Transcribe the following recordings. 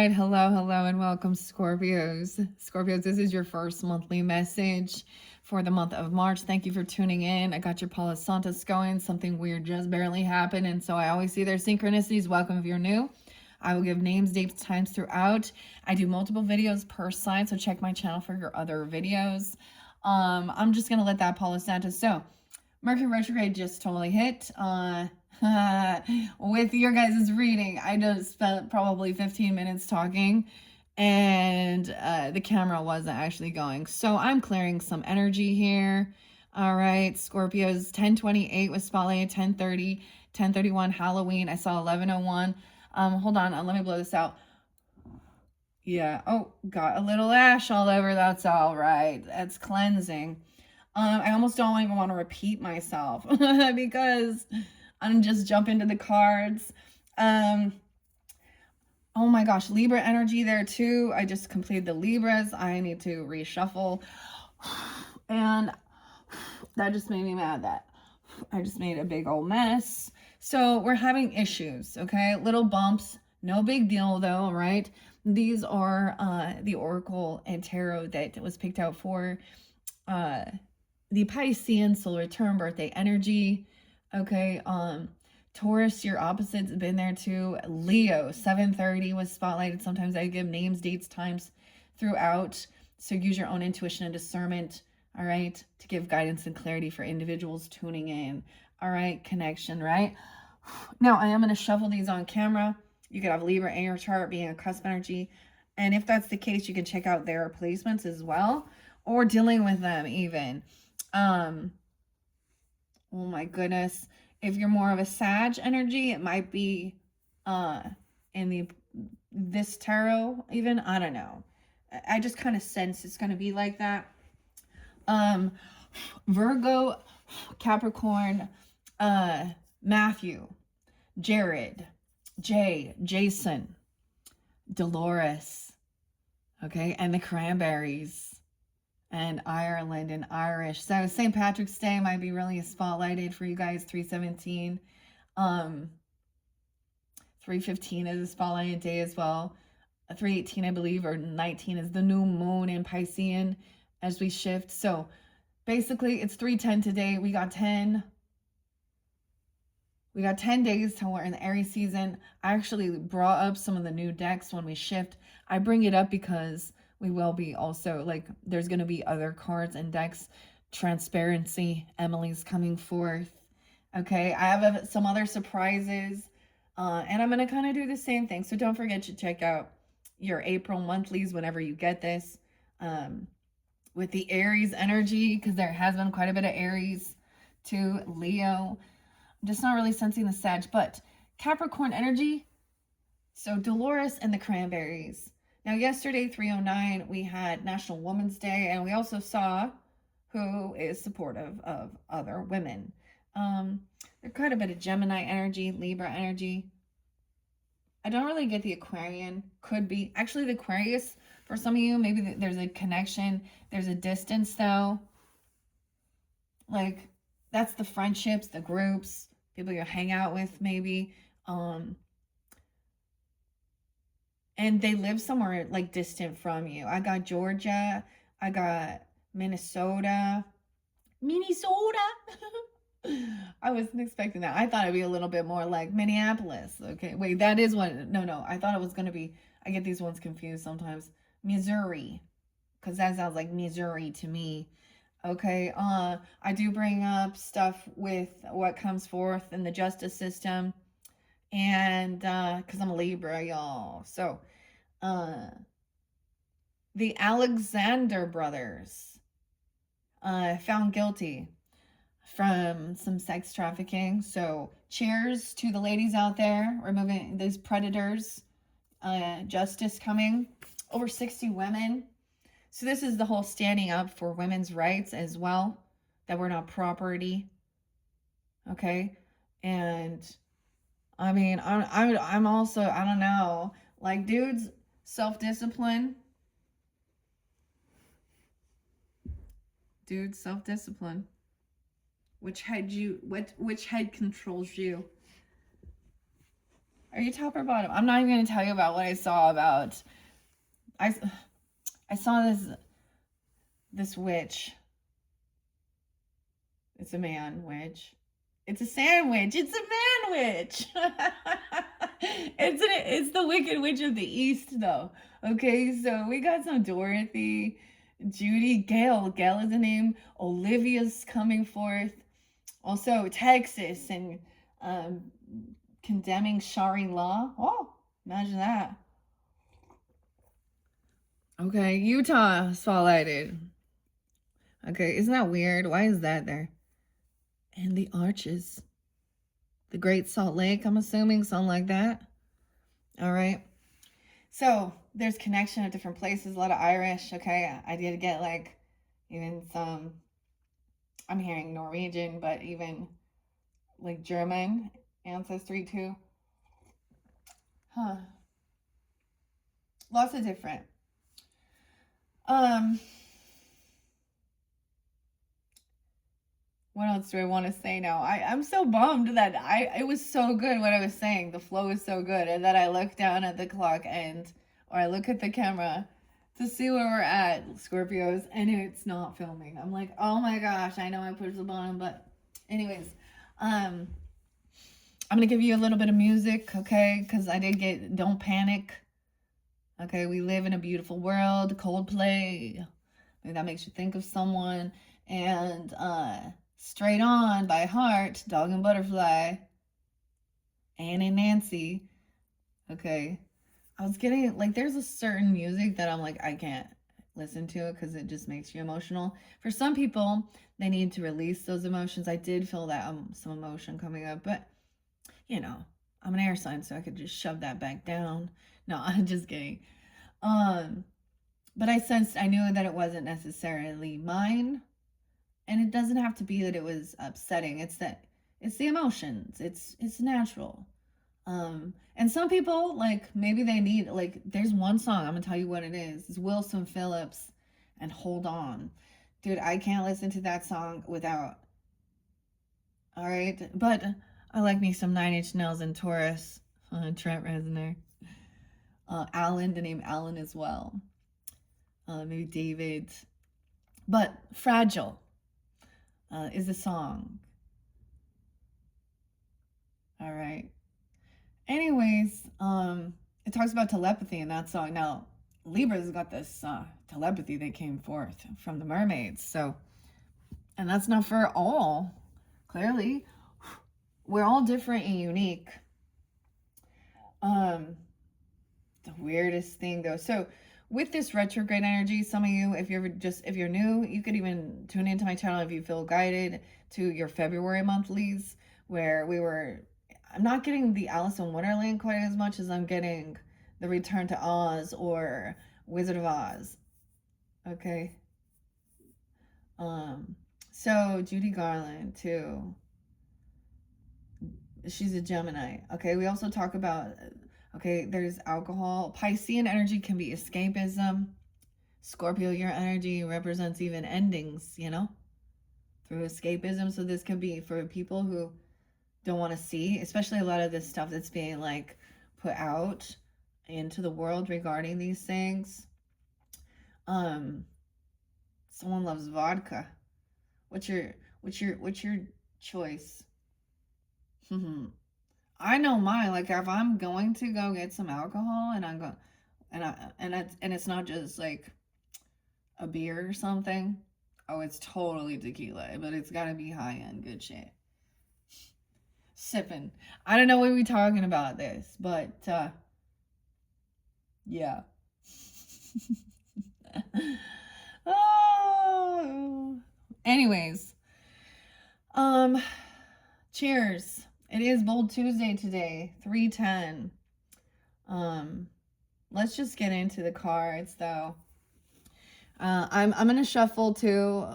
right. Hello, and welcome, Scorpios. Scorpios, this is your first monthly message for the month of March. Thank you for tuning in. I got your Palo Santos going. Something weird just barely happened, and so I always see their synchronicities. Welcome if you're new. I will give names, dates, times throughout. I do multiple videos per sign, so check my channel for your other videos. I'm just gonna let that Palo Santos. So, Mercury retrograde just totally hit. With your guys' reading, I just spent probably 15 minutes talking, and the camera wasn't actually going. So I'm clearing some energy here. All right, Scorpios, 10:28 was spotlighted, 10:30, 10:31 Halloween. I saw 11:01. Hold on, let me blow this out. Yeah. Oh, got a little ash all over. That's all right. That's cleansing. I almost don't even want to repeat myself because I'm just jump into the cards. Oh my gosh, Libra energy there too. I just completed the Libras. I need to reshuffle. And that just made me mad that I just made a big old mess. So we're having issues, okay? Little bumps. No big deal though, right? These are the Oracle and Tarot that was picked out for the Piscean solar return birthday energy. Okay, Taurus, your opposite's been there too. Leo, 7:30 was spotlighted. Sometimes I give names, dates, times throughout. So use your own intuition and discernment, all right, to give guidance and clarity for individuals tuning in. All right, connection, right? Now, I am going to shuffle these on camera. You could have Libra in your chart being a cusp energy. And if that's the case, you can check out their placements as well, or dealing with them even. Oh my goodness. If you're more of a Sag energy, it might be in this tarot even. I don't know. I just kind of sense it's going to be like that. Virgo, Capricorn, Matthew, Jared, Jay, Jason, Dolores, okay, and the Cranberries, and Ireland and Irish. So St. Patrick's Day might be really spotlighted for you guys. 317, 315 is a spotlighted day as well. 318, I believe, or 19 is the new moon in Piscean as we shift. So basically, it's 310 today. We got 10 days till we're in the Aries season. I actually brought up some of the new decks when we shift. I bring it up because we will be also, like, there's going to be other cards and decks. Transparency, Emily's coming forth. Okay, I have some other surprises. And I'm going to kind of do the same thing. So don't forget to check out your April monthlies whenever you get this. With the Aries energy, because there has been quite a bit of Aries to Leo. I'm just not really sensing the Sag, but Capricorn energy. So Dolores and the Cranberries. Now, yesterday, 309, we had National Women's Day, and we also saw who is supportive of other women. There's quite a bit of Gemini energy, Libra energy. I don't really get the Aquarian. Could be. Actually, the Aquarius, for some of you, maybe there's a connection. There's a distance, though. Like, that's the friendships, the groups, people you hang out with, maybe. And they live somewhere, like, distant from you. I got Georgia. I got Minnesota. I wasn't expecting that. I thought it'd be a little bit more like Minneapolis. Okay, wait, that is what, no. I thought it was going to be, I get these ones confused sometimes. Missouri, because that sounds like Missouri to me. Okay, I do bring up stuff with what comes forth in the justice system. And, because I'm a Libra, y'all. So, the Alexander brothers, found guilty from some sex trafficking. So cheers to the ladies out there removing these predators. Justice coming. Over 60 women. So this is the whole standing up for women's rights as well, that we're not property. Okay, and I mean, I'm also, I don't know, like, dudes, self-discipline. Dude, self-discipline. Which head controls you? Are you top or bottom? I'm not even going to tell you about what I saw about. I, I saw this witch. It's a man witch. It's a sandwich. It's a man witch. It's the Wicked Witch of the East, though. Okay, so we got some Dorothy, Judy, Gail. Gail is the name. Olivia's coming forth. Also, Texas and um, condemning Shari law. Oh, imagine that. Okay, Utah spotlighted. Okay, isn't that weird? Why is that there? And the arches. The Great Salt Lake, I'm assuming, something like that. All right. So there's connection at different places, a lot of Irish. Okay, I did get like even some, I'm hearing Norwegian, but even like German ancestry too. Huh. Lots of different. Um, what else do I want to say now? I'm so bummed that it was so good what I was saying. The flow was so good, and then I look down at the clock or I look at the camera to see where we're at, Scorpios, and it's not filming. I'm like, oh my gosh, I know I pushed the button, but anyways, I'm gonna give you a little bit of music, okay? Because I did get Don't Panic. Okay, we live in a beautiful world. Coldplay. Maybe that makes you think of someone. And Straight On by Heart, Dog and Butterfly, Anne and Nancy. Okay. I was getting, like, there's a certain music that I'm like, I can't listen to it because it just makes you emotional. For some people, they need to release those emotions. I did feel that some emotion coming up, but, you know, I'm an air sign, so I could just shove that back down. No, I'm just kidding. But I knew that it wasn't necessarily mine. And it doesn't have to be that it was upsetting. It's the emotions. It's natural. And some people, like, maybe they need, like, there's one song, I'm gonna tell you what it is. It's Wilson Phillips and Hold On. Dude, I can't listen to that song without. All right, but I like me some Nine Inch Nails and Taurus, Trent Reznor, Alan, the name Alan as well, maybe David, but Fragile is a song. All right. Anyways, it talks about telepathy in that song. Now, Libra's got this telepathy that came forth from the mermaids. So, and that's not for all. Clearly, we're all different and unique. The weirdest thing though. So, with this retrograde energy, some of you, if you're new, you could even tune into my channel if you feel guided to your February monthlies, where I'm not getting the Alice in Wonderland quite as much as I'm getting the Return to Oz or Wizard of Oz. Okay. So Judy Garland too. She's a Gemini. Okay, we also talk about, okay, there's alcohol. Piscean energy can be escapism. Scorpio, your energy represents even endings, through escapism. So this could be for people who don't want to see, especially a lot of this stuff that's being like put out into the world regarding these things. Someone loves vodka. What's your choice? I know mine. Like if I'm going to go get some alcohol and I'm going and it's not just like a beer or something. Oh, it's totally tequila, but it's got to be high end good shit. Sipping. I don't know what we're talking about this, but yeah. Oh. Anyways, cheers. It is Bold Tuesday today, 3:10. Let's just get into the cards though. I'm gonna shuffle too.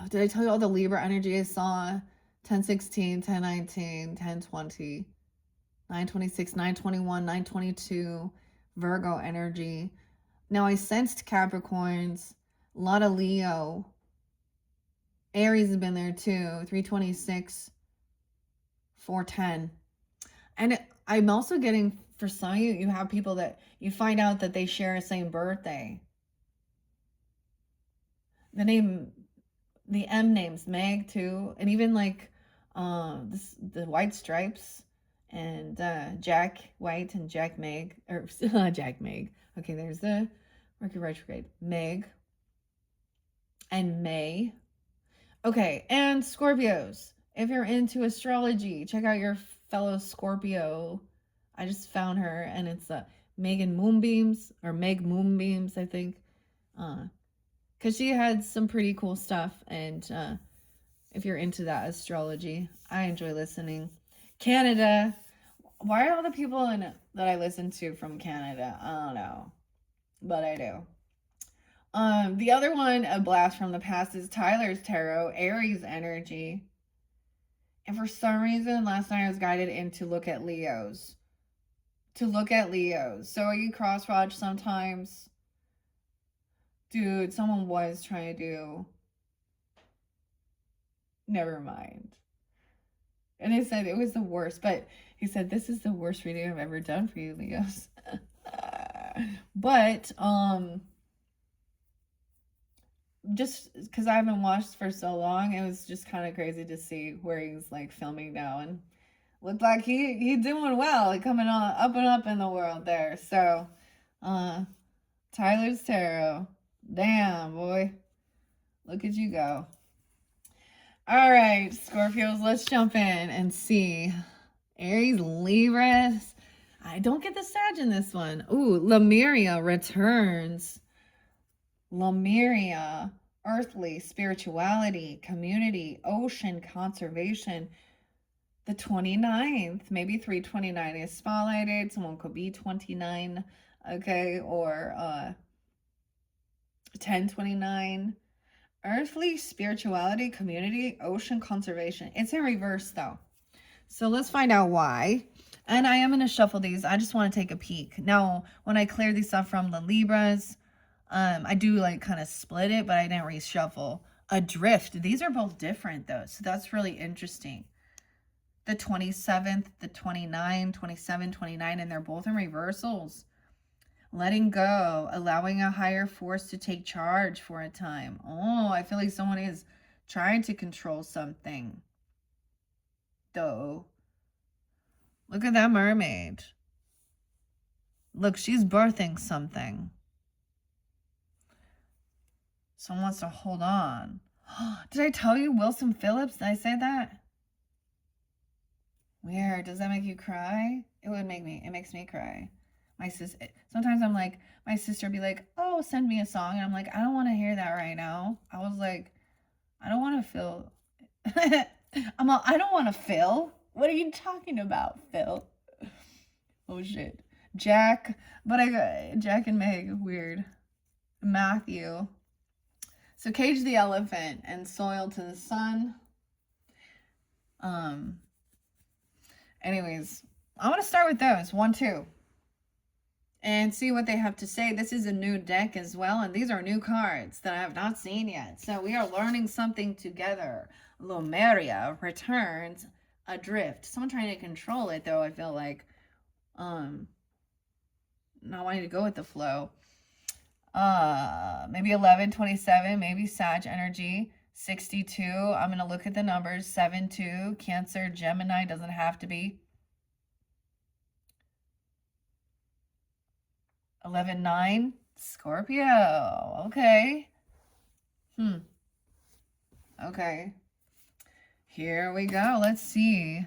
Did I tell you all the Libra energy I saw? 1016, 1019, 1020, 926, 921, 922, Virgo energy. Now I sensed Capricorns, a lot of Leo. Aries has been there too, 326, 410. And I'm also getting for some of you, you have people that you find out that they share the same birthday. The M name's Meg too, and even like the White Stripes and Jack White and Jack Meg, or Jack Meg. Okay, there's the Mercury retrograde. Meg and May. Okay, and Scorpios. If you're into astrology, check out your fellow Scorpio. I just found her, and it's Megan Moonbeams, or Meg Moonbeams, I think. Because she had some pretty cool stuff, and if you're into that astrology, I enjoy listening. Canada. Why are all the people that I listen to from Canada? I don't know, but I do. The other one, a blast from the past, is Tyler's tarot, Aries energy. And for some reason, last night I was guided in to look at Leos. So are you crosswatch sometimes? Dude, someone was trying to do. Never mind. And he said it was the worst, but he said, this is the worst reading I've ever done for you, Leos. But, just because I haven't watched for so long, it was just kind of crazy to see where he's like filming now, and looked like he doing well, like coming on up and up in the world there. So Tyler's tarot, damn boy, look at you go. All right, Scorpios, let's jump in and see. Aries, Libras. I don't get the Sag in this one. Ooh, Lemuria returns. Lemuria, earthly, spirituality, community, ocean, conservation. The 29th, maybe 329 is spotlighted. Someone could be 29, okay, or 1029. Earthly, spirituality, community, ocean, conservation. It's in reverse though. So let's find out why. And I am going to shuffle these. I just want to take a peek. Now, when I clear these stuff from the Libras, I do like kind of split it, but I didn't reshuffle. Adrift. These are both different though. So that's really interesting. The 27th, the 29, 27, 29, and they're both in reversals. Letting go, allowing a higher force to take charge for a time. Oh, I feel like someone is trying to control something. Though. Look at that mermaid. Look, she's birthing something. Someone wants to hold on. Did I tell you Wilson Phillips? Did I say that? Weird. Does that make you cry? It makes me cry. My sister, sometimes I'm like, my sister be like, oh, send me a song. And I'm like, I don't want to hear that right now. I was like, I don't want to feel. I don't want to feel. What are you talking about, Phil? Oh, shit. Jack and Meg, weird. Matthew. So cage the elephant and soil to the sun. Anyways, I want to start with those. 1, 2. And see what they have to say. This is a new deck as well, and these are new cards that I have not seen yet. So we are learning something together. Lemuria returns adrift. Someone trying to control it, though, I feel like. Not wanting to go with the flow. Maybe 1127, maybe Sag energy. 62. I'm going to look at the numbers. 7-2. Cancer, Gemini, doesn't have to be. 11-9, Scorpio. Okay. Okay. Here we go. Let's see.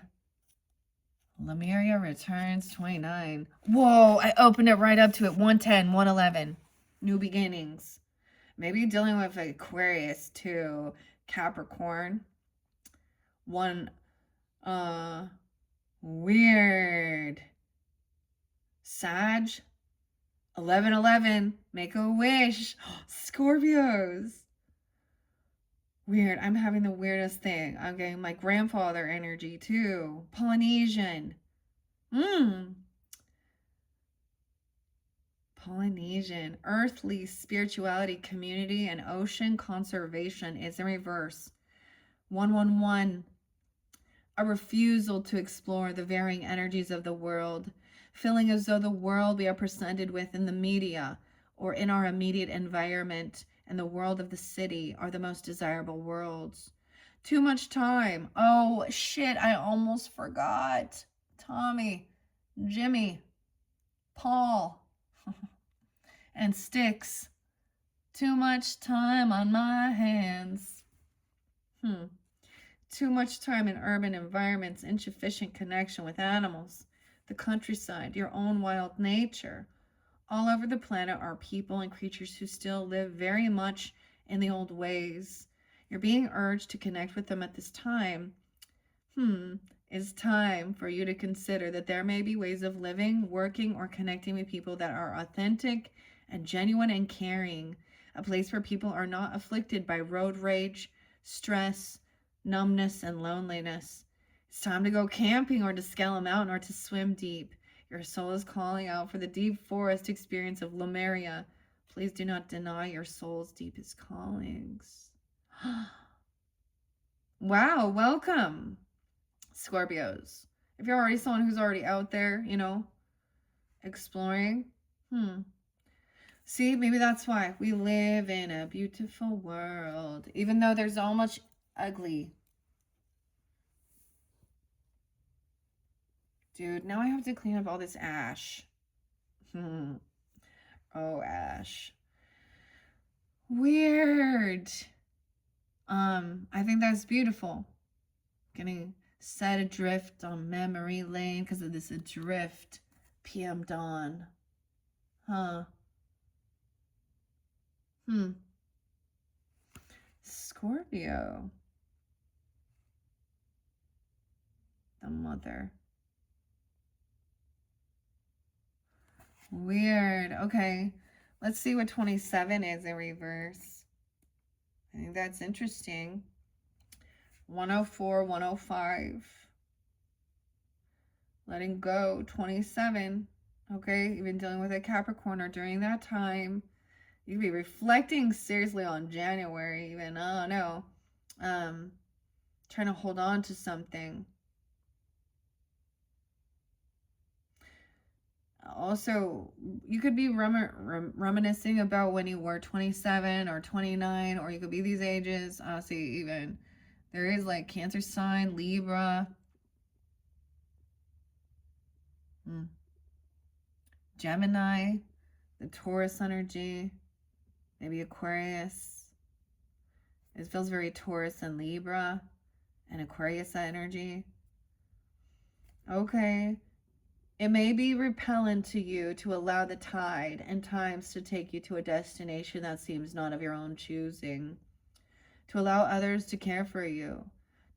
Lemuria returns 29. Whoa, I opened it right up to it. 110, 111. New beginnings. Maybe dealing with Aquarius too. Capricorn. Weird. Sag. 11-11, make a wish. Scorpios. Weird. I'm having the weirdest thing. I'm getting my grandfather energy too. Polynesian. Polynesian. Earthly, spirituality, community, and ocean conservation is in reverse. 111. A refusal to explore the varying energies of the world. feeling as though the world we are presented with in the media or in our immediate environment and the world of the city are the most desirable worlds. Too much time. Oh, shit, I almost forgot. Tommy, Jimmy, Paul, and Styx. Too much time on my hands. Too much time in urban environments, insufficient connection with animals, the countryside, your own wild nature. All over the planet are people and creatures who still live very much in the old ways. You're being urged to connect with them at this time. It's time for you to consider that there may be ways of living, working, or connecting with people that are authentic and genuine and caring. A place where people are not afflicted by road rage, stress, numbness, and loneliness. It's time to go camping or to scale a mountain or to swim deep. Your soul is calling out for the deep forest experience of Lemuria. Please do not deny your soul's deepest callings. Wow, welcome, Scorpios. If you're already someone who's already out there, exploring, see, maybe that's why we live in a beautiful world, even though there's so much ugly. Dude, now I have to clean up all this ash. Oh, ash. Weird. I think that's beautiful. Getting set adrift on memory lane because of this adrift PM dawn. Scorpio. The mother. Weird. Okay. Let's see what 27 is in reverse. I think that's interesting. 104, 105. Letting go, 27. Okay, you've been dealing with a Capricorn or during that time. You could be reflecting seriously on January even. Oh no. Trying to hold on to something. Also, you could be reminiscing about when you were 27 or 29, or you could be these ages. See, even there is like Cancer sign, Libra, Gemini, the Taurus energy, maybe Aquarius. It feels very Taurus and Libra and Aquarius energy. Okay. It may be repellent to you to allow the tide and times to take you to a destination that seems not of your own choosing, to allow others to care for you,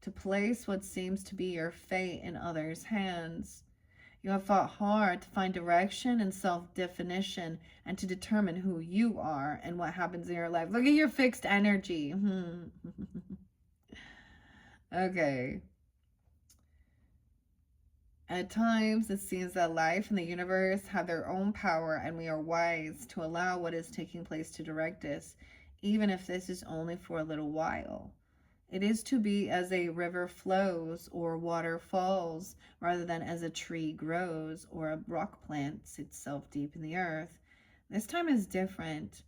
to place what seems to be your fate in others' hands. You have fought hard to find direction and self-definition and to determine who you are and what happens in your life. Look at your fixed energy. Okay. At times, it seems that life and the universe have their own power, and we are wise to allow what is taking place to direct us, even if this is only for a little while. It is to be as a river flows or water falls, rather than as a tree grows or a rock plants itself deep in the earth. This time is different,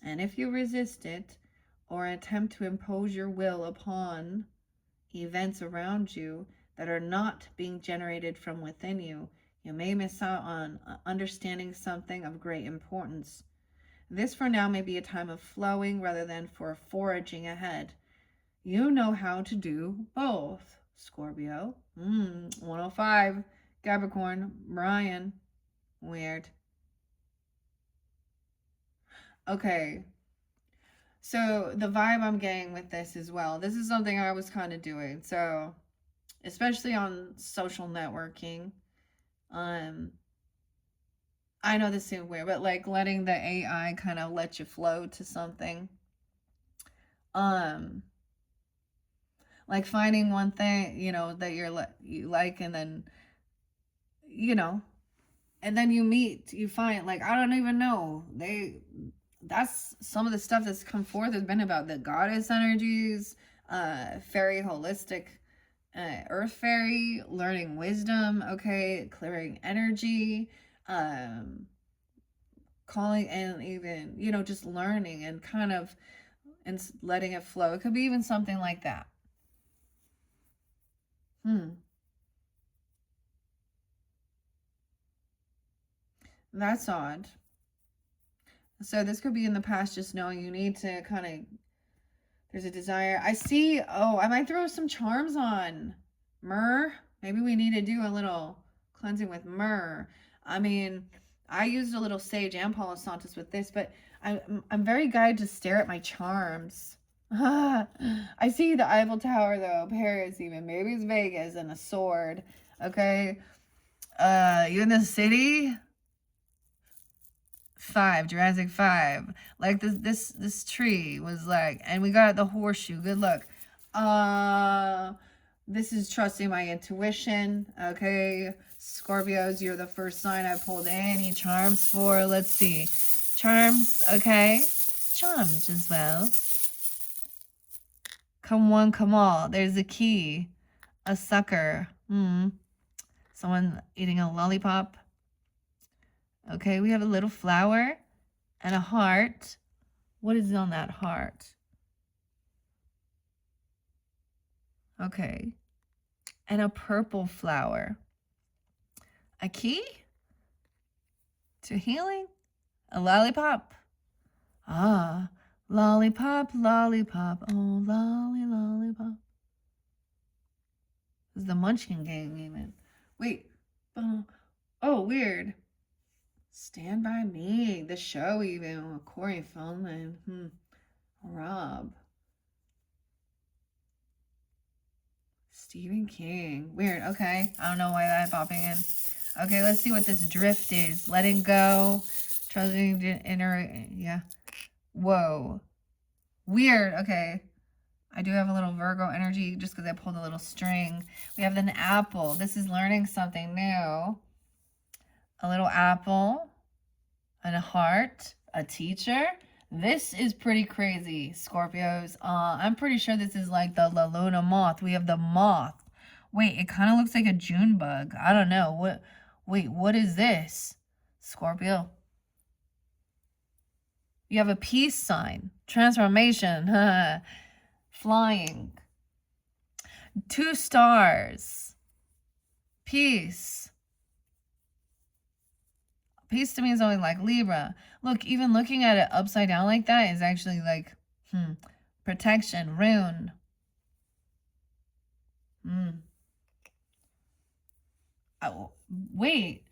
and if you resist it or attempt to impose your will upon events around you that are not being generated from within you, you may miss out on understanding something of great importance. This for now may be a time of flowing rather than for foraging ahead. You know how to do both, Scorpio. 105, Capricorn, Brian. Weird. Okay. So the vibe I'm getting with this as well, this is something I was kind of doing. So especially on social networking. I know this seems weird, but like letting the AI kind of let you flow to something. Like finding one thing, that you like, and then, and then you find, like, I don't even know, that's some of the stuff that's come forth has been about the goddess energies, very holistic Earth fairy, learning wisdom, okay, clearing energy, um, calling, and even, you know, just learning and kind of and letting it flow. It could be even something like that. That's odd. So this could be in the past, just knowing you need to kind of, there's a desire. I see, oh, I might throw some charms on. Myrrh. Maybe we need to do a little cleansing with myrrh. I mean, I used a little sage and Palo Santos with this, but I'm very guided to stare at my charms. I see the Eiffel Tower though, Paris even. Maybe it's Vegas and a sword. Okay. You in the city? 5, Jurassic 5. Like this tree was like, and we got the horseshoe. Good luck. This is trusting my intuition. Okay. Scorpios, you're the first sign I pulled any charms for. Let's see. Charms, okay. Charmed as well. Come one, come all. There's a key. A sucker. Someone eating a lollipop. Okay, we have a little flower and a heart. What is on that heart? Okay. And a purple flower. A key to healing? A lollipop? Ah, lollipop, lollipop. Oh, lollipop. This is the Munchkin Gang even. Wait. Oh, weird. Stand By Me. The show even with Corey Feldman. Rob. Stephen King. Weird. Okay. I don't know why that's popping in. Okay, let's see what this drift is. Letting go. Trusting inner. Yeah. Whoa. Weird. Okay. I do have a little Virgo energy just because I pulled a little string. We have an apple. This is learning something new. A little apple. And a heart. A teacher. This is pretty crazy, Scorpios. I'm pretty sure this is like the La Luna moth. We have the moth. Wait, it kind of looks like a June bug. I don't know. Wait, what is this? Scorpio. You have a peace sign. Transformation. Flying. 2 stars. Peace. Peace to me is always like Libra. Look, even looking at it upside down like that is actually like, protection, rune. Oh, wait,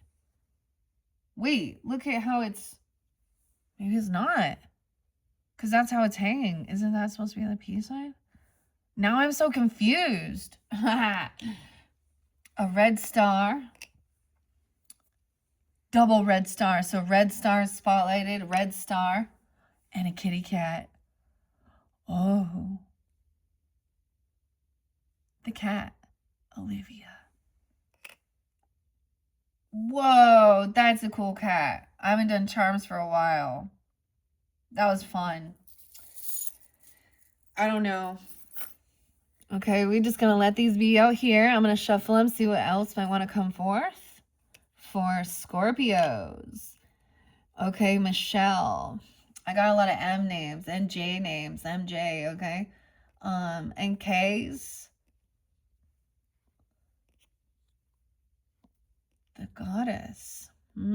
look at how it's, maybe it's not. Because that's how it's hanging. Isn't that supposed to be the peace sign? Now I'm so confused. A red star. Double red star. So red star spotlighted, red star, and a kitty cat. Oh. The cat. Olivia. Whoa, that's a cool cat. I haven't done charms for a while. That was fun. I don't know. Okay, we're just going to let these be out here. I'm going to shuffle them, see what else might want to come forth. For Scorpios. Okay, Michelle. I got a lot of M names and J names. MJ, okay? And K's. The goddess. Why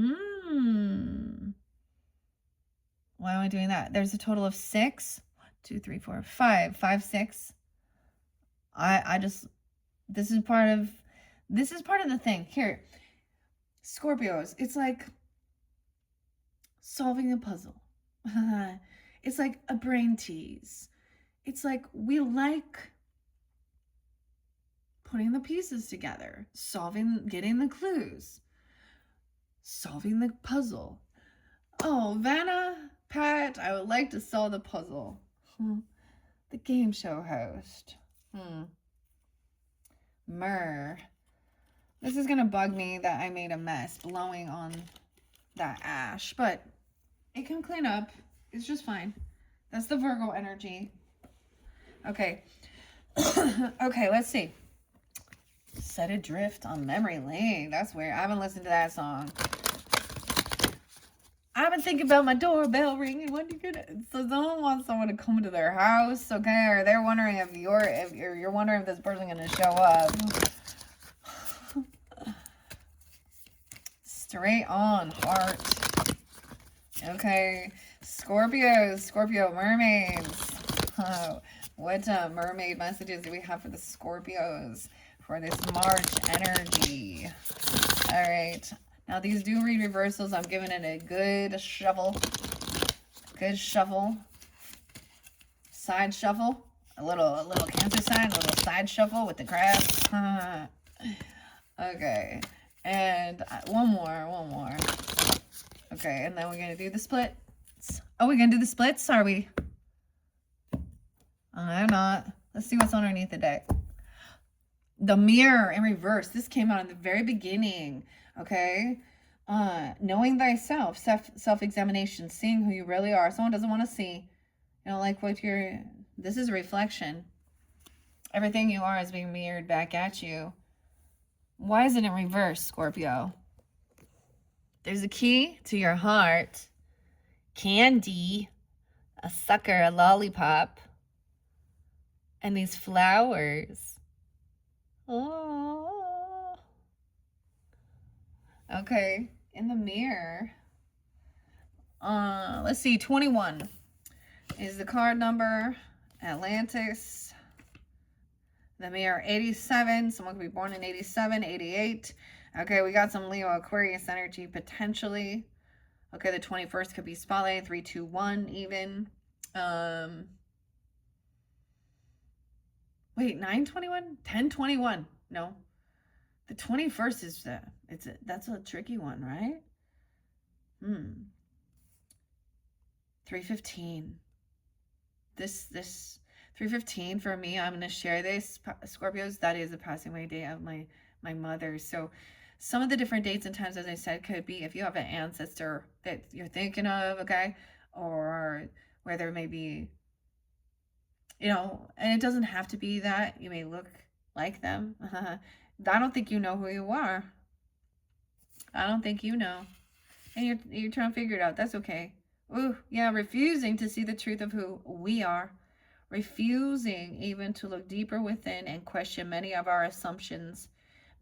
am I doing that? There's a total of 6. 1, 2, 3, 4, 5. 5, 6. I just, this is part of the thing. Here. Scorpios, it's like solving a puzzle. It's like a brain tease. It's like we like putting the pieces together, getting the clues, solving the puzzle. Oh, Vanna, Pat, I would like to solve the puzzle. The game show host. Myrrh. This is going to bug me that I made a mess blowing on that ash, but it can clean up. It's just fine. That's the Virgo energy. Okay. Okay, let's see. Set Adrift on Memory Lane. That's weird. I haven't listened to that song. I've been thinking about my doorbell ringing. When you gonna? So someone wants someone to come to their house, okay? Or they're wondering if you're wondering if this person's gonna show up. Straight on, heart. Okay, Scorpio mermaids. What mermaid messages do we have for the Scorpios for this March energy? All right. Now, these do read reversals. I'm giving it a good shuffle. Good shuffle. Side shuffle. A little Cancer sign. A little side shuffle with the crabs. Okay. And one more. Okay, and then we're going to do the splits. Oh, we're going to do the splits? Are we? I'm not. Let's see what's underneath the deck. The Mirror in reverse. This came out in the very beginning. Okay. Knowing thyself, self-examination, seeing who you really are. Someone doesn't want to see, like what this is a reflection. Everything you are is being mirrored back at you. Why is it in reverse, Scorpio? There's a key to your heart. Candy, a sucker, a lollipop, and these flowers. Oh. Okay, in the mirror. Let's see, 21 is the card number. Atlantis. The mirror, 87. Someone could be born in 87, 88. Okay, we got some Leo Aquarius energy potentially. Okay, the 21st could be Spotlight, 3, 2, 1 even. Wait, 9/21? 10/21? No. The 21st is that's a tricky one, right? 3:15. This 3:15 for me, I'm gonna share this, Scorpios. That is the passing away day of my mother. So some of the different dates and times, as I said, could be if you have an ancestor that you're thinking of, okay, or where there may be, and it doesn't have to be that you may look like them. I don't think you know who you are. I don't think you know, and you're trying to figure it out. That's okay. Ooh, yeah, refusing to see the truth of who we are. Refusing even to look deeper within and question many of our assumptions,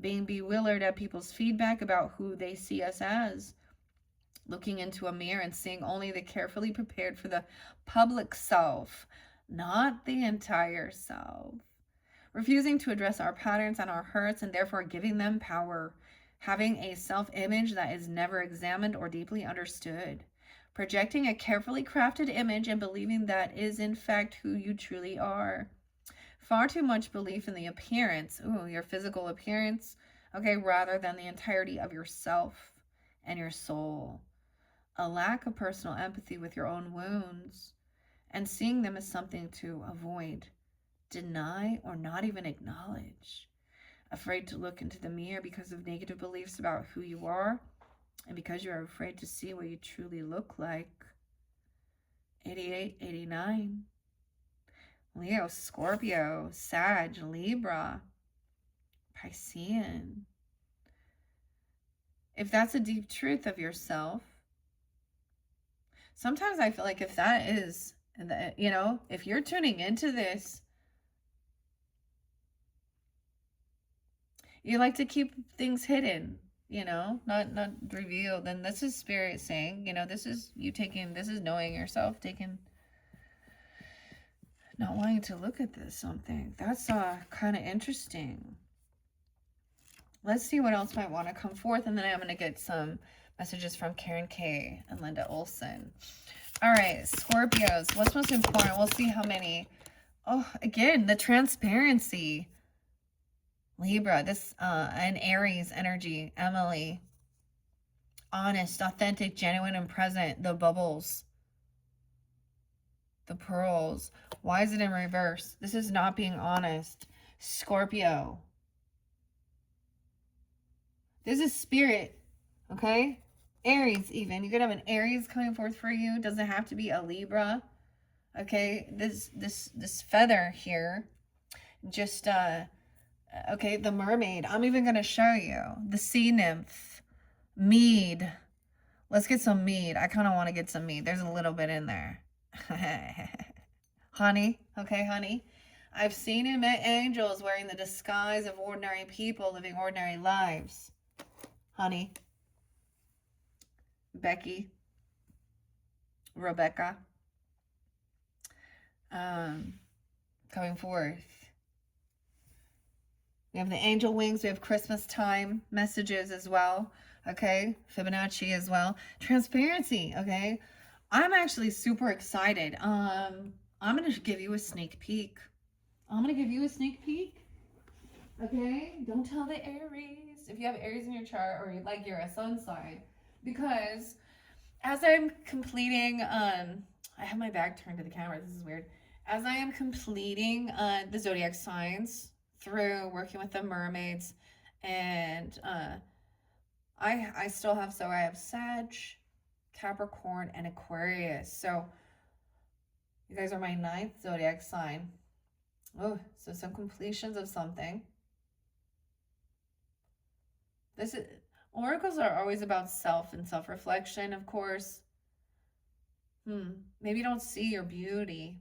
being bewildered at people's feedback about who they see us as, looking into a mirror and seeing only the carefully prepared for the public self, not the entire self, refusing to address our patterns and our hurts and therefore giving them power, having a self-image that is never examined or deeply understood, projecting a carefully crafted image and believing that is in fact who you truly are. Far too much belief in the appearance, your physical appearance, okay, rather than the entirety of yourself and your soul. A lack of personal empathy with your own wounds and seeing them as something to avoid, deny, or not even acknowledge. Afraid to look into the mirror because of negative beliefs about who you are, and because you are afraid to see what you truly look like. 88, 89. Leo, Scorpio, Sag, Libra, Piscean. If that's a deep truth of yourself, sometimes I feel like if that is, if you're tuning into this, you like to keep things hidden, not revealed. Then this is spirit saying, this is you taking, this is knowing yourself, not wanting to look at this something. That's kind of interesting. Let's see what else might want to come forth, and then I'm going to get some messages from Karen K and Linda Olson. All right, Scorpios, what's most important? We'll see how many. Oh, again, the transparency. Libra, this an Aries energy. Emily, honest, authentic, genuine, and present. The bubbles, the pearls. Why is it in reverse? This is not being honest. Scorpio, this is spirit, okay? Aries, even. You could have an Aries coming forth for you. Doesn't have to be a Libra, okay? This feather here, just Okay, the mermaid. I'm even going to show you. The sea nymph. Mead. Let's get some mead. I kind of want to get some mead. There's a little bit in there. Honey. Okay, honey. I've seen and met angels wearing the disguise of ordinary people living ordinary lives. Honey. Becky. Rebecca. Coming forth. We have the angel wings. We have Christmas time messages as well. Okay. Fibonacci as well. Transparency. Okay. I'm actually super excited. I'm going to give you a sneak peek. Okay. Don't tell the Aries. If you have Aries in your chart or like you're a sun sign, because as I'm completing, I have my back turned to the camera. This is weird. As I am completing the zodiac signs, through working with the mermaids, and I still have, so I have Sag, Capricorn, and Aquarius. So you guys are my 9th zodiac sign. Oh, so some completions of something. This is, oracles are always about self and self-reflection, of course. Maybe you don't see your beauty,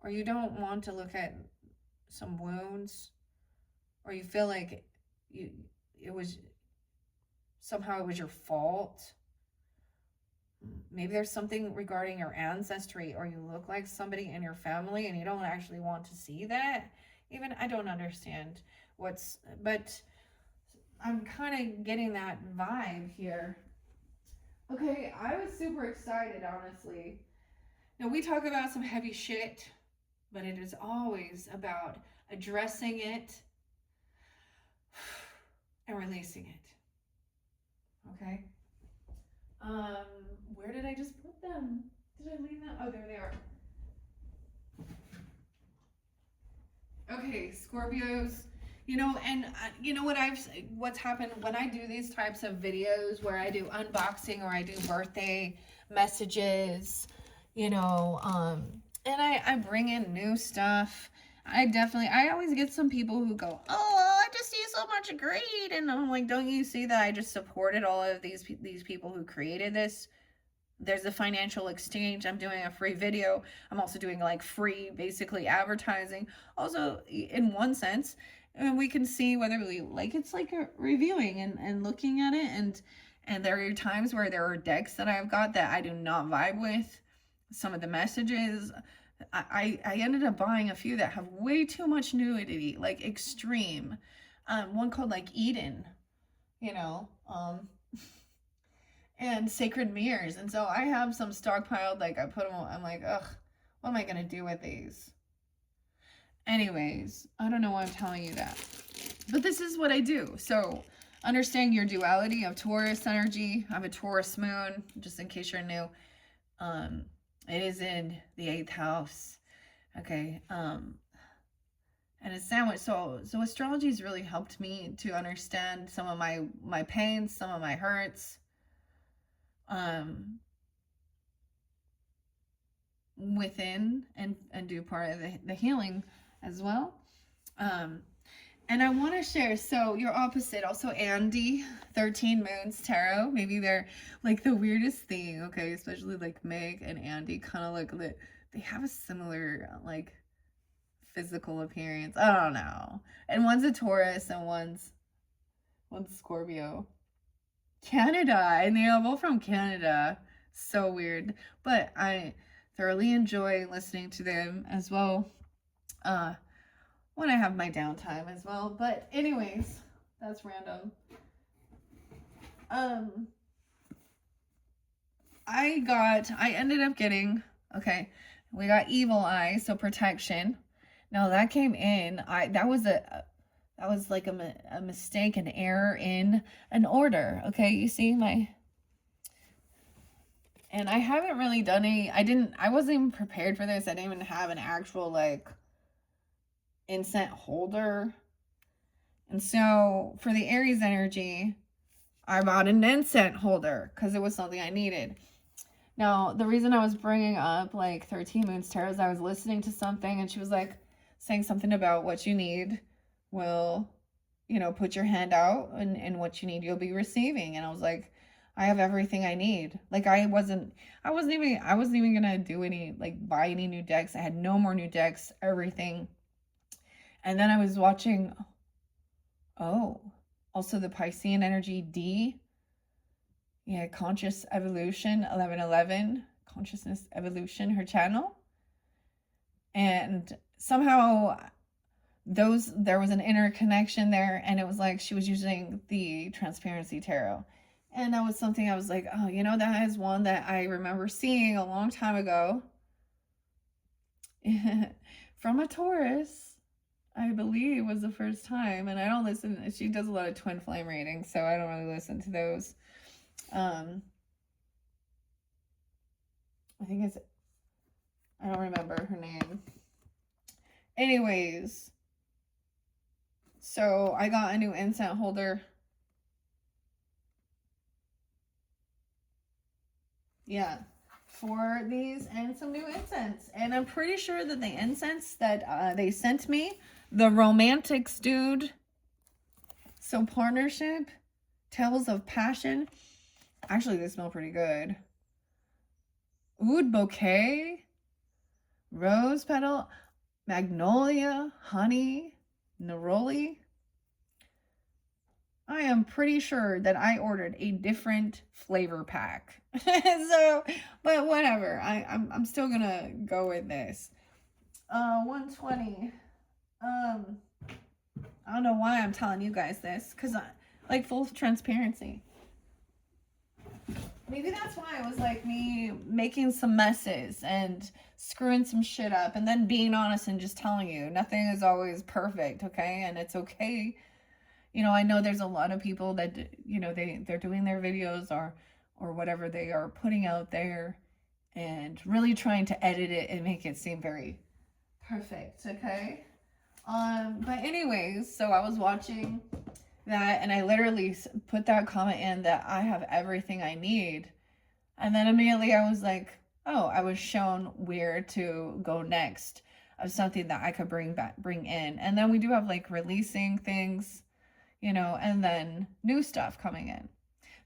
or you don't want to look at some wounds, or you feel like it was your fault. Maybe there's something regarding your ancestry, or you look like somebody in your family and you don't actually want to see that. Even I don't understand but I'm kind of getting that vibe here. Okay, I was super excited, honestly. Now, we talk about some heavy shit, but it is always about addressing it and releasing it. Okay? Where did I just put them? Did I leave them? Oh, there they are. Okay, Scorpios. You know, and you know what's happened when I do these types of videos where I do unboxing or I do birthday messages, you know, and I bring in new stuff. I always get some people who go, oh, I just see so much greed. And I'm like, don't you see that I just supported all of these people who created this? There's a financial exchange. I'm doing a free video. I'm also doing like free, basically advertising. Also, in one sense, and we can see whether we like it's like a reviewing and looking at it. And there are times where there are decks that I've got that I do not vibe with. Some of the messages, I ended up buying a few that have way too much nudity, like extreme. One called like Eden, you know, and sacred mirrors. And so I have some stockpiled, like I put them, I'm like, ugh, what am I going to do with these? Anyways, I don't know why I'm telling you that, but this is what I do. So understanding your duality of Taurus energy. I have a Taurus moon, just in case you're new. It is in the 8th house. Okay. And it's sandwiched. So astrology has really helped me to understand some of my pains, some of my hurts, within and do part of the healing as well. And I want to share, so your opposite, also Andy, 13 Moons Tarot. Maybe they're like the weirdest thing, okay? Especially like Meg and Andy, kind of like they have a similar like physical appearance. I don't know. And one's a Taurus and one's Scorpio. Canada, and they are both from Canada. So weird, but I thoroughly enjoy listening to them as well. When I have my downtime as well. But anyways, that's random. I ended up getting, okay, we got evil eye, so protection. Now that came in, that was like a mistake, an error in an order. Okay, you see and I haven't really done I wasn't even prepared for this. I didn't even have an actual like incense holder. And so for the Aries energy, I bought an incense holder because it was something I needed. Now, the reason I was bringing up like 13 Moons Tarot is I was listening to something and she was like saying something about what you need will you know, put your hand out and what you need, you'll be receiving. And I was like, I have everything I need. Like I wasn't even gonna do any, like, buy any new decks. I had no more new decks, everything. And then I was watching, oh, also the Piscean energy D. Yeah, Conscious Evolution 1111, Consciousness Evolution, her channel. And somehow there was an interconnection there, and it was like she was using the Transparency Tarot. And that was something I was like, oh, you know, that is one that I remember seeing a long time ago from a Taurus, I believe was the first time. And I don't listen, she does a lot of twin flame readings, so I don't really listen to those. I think it's, I don't remember her name. Anyways, so I got a new incense holder. Yeah, for these and some new incense. And I'm pretty sure that the incense that they sent me, the Romantics dude, so partnership, tales of passion. Actually, they smell pretty good. Oud bouquet, rose petal, magnolia, honey, neroli. I am pretty sure that I ordered a different flavor pack. So, but whatever. I'm still gonna go with this. 120. I don't know why I'm telling you guys this, because I like full transparency. Maybe that's why it was like me making some messes and screwing some shit up and then being honest and just telling you nothing is always perfect, okay? And it's okay. You know, I know there's a lot of people that, you know, they're doing their videos or whatever they are putting out there and really trying to edit it and make it seem very perfect, okay? But anyways, so I was watching that and I literally put that comment in that I have everything I need. And then immediately I was like, oh, I was shown where to go next of something that I could bring in. And then we do have like releasing things, you know, and then new stuff coming in.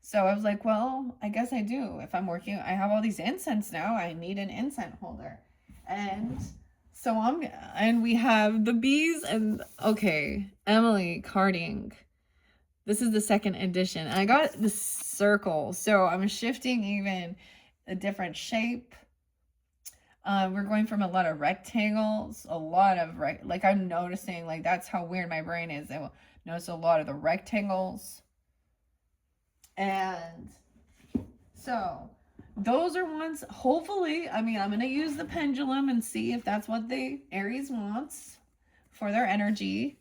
So I was like, well, I guess I do. If I'm working, I have all these incense now. I need an incense holder. And so and we have the bees and, okay, Emily carding. This is the second edition. I got the circle. So I'm shifting even a different shape. We're going from a lot of rectangles, a lot of, like I'm noticing, like that's how weird my brain is. I will notice a lot of the rectangles. And so those are ones, hopefully, I mean, I'm going to use the pendulum and see if that's what the Aries wants for their energy.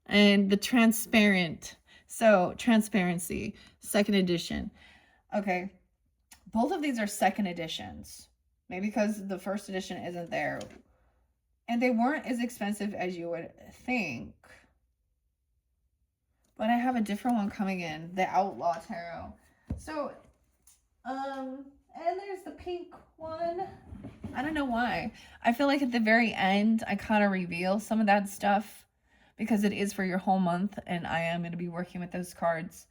And the transparent. So transparency, second edition. Okay. Both of these are second editions. Maybe because the first edition isn't there. And they weren't as expensive as you would think. But I have a different one coming in, the Outlaw Tarot. So, and there's the pink one. I don't know why. I feel like at the very end, I kind of reveal some of that stuff because it is for your whole month, and I am going to be working with those cards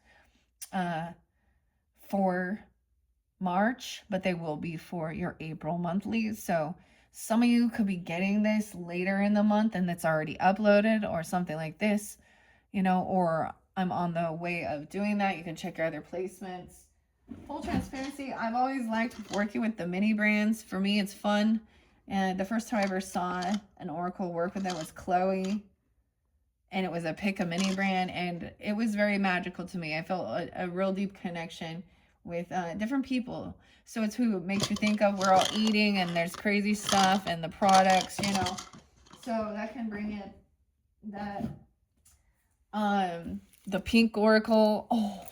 for March, but they will be for your April monthlies. So some of you could be getting this later in the month and it's already uploaded or something like this, you know, or I'm on the way of doing that. You can check your other placements. Full transparency, I've always liked working with the mini brands. For me, it's fun. And the first time I ever saw an oracle work with it was Chloe. And it was a pick a mini brand. And it was very magical to me. I felt a real deep connection with different people. So it's who makes you think of. We're all eating and there's crazy stuff and the products, you know. So that can bring it. That the pink oracle. Oh,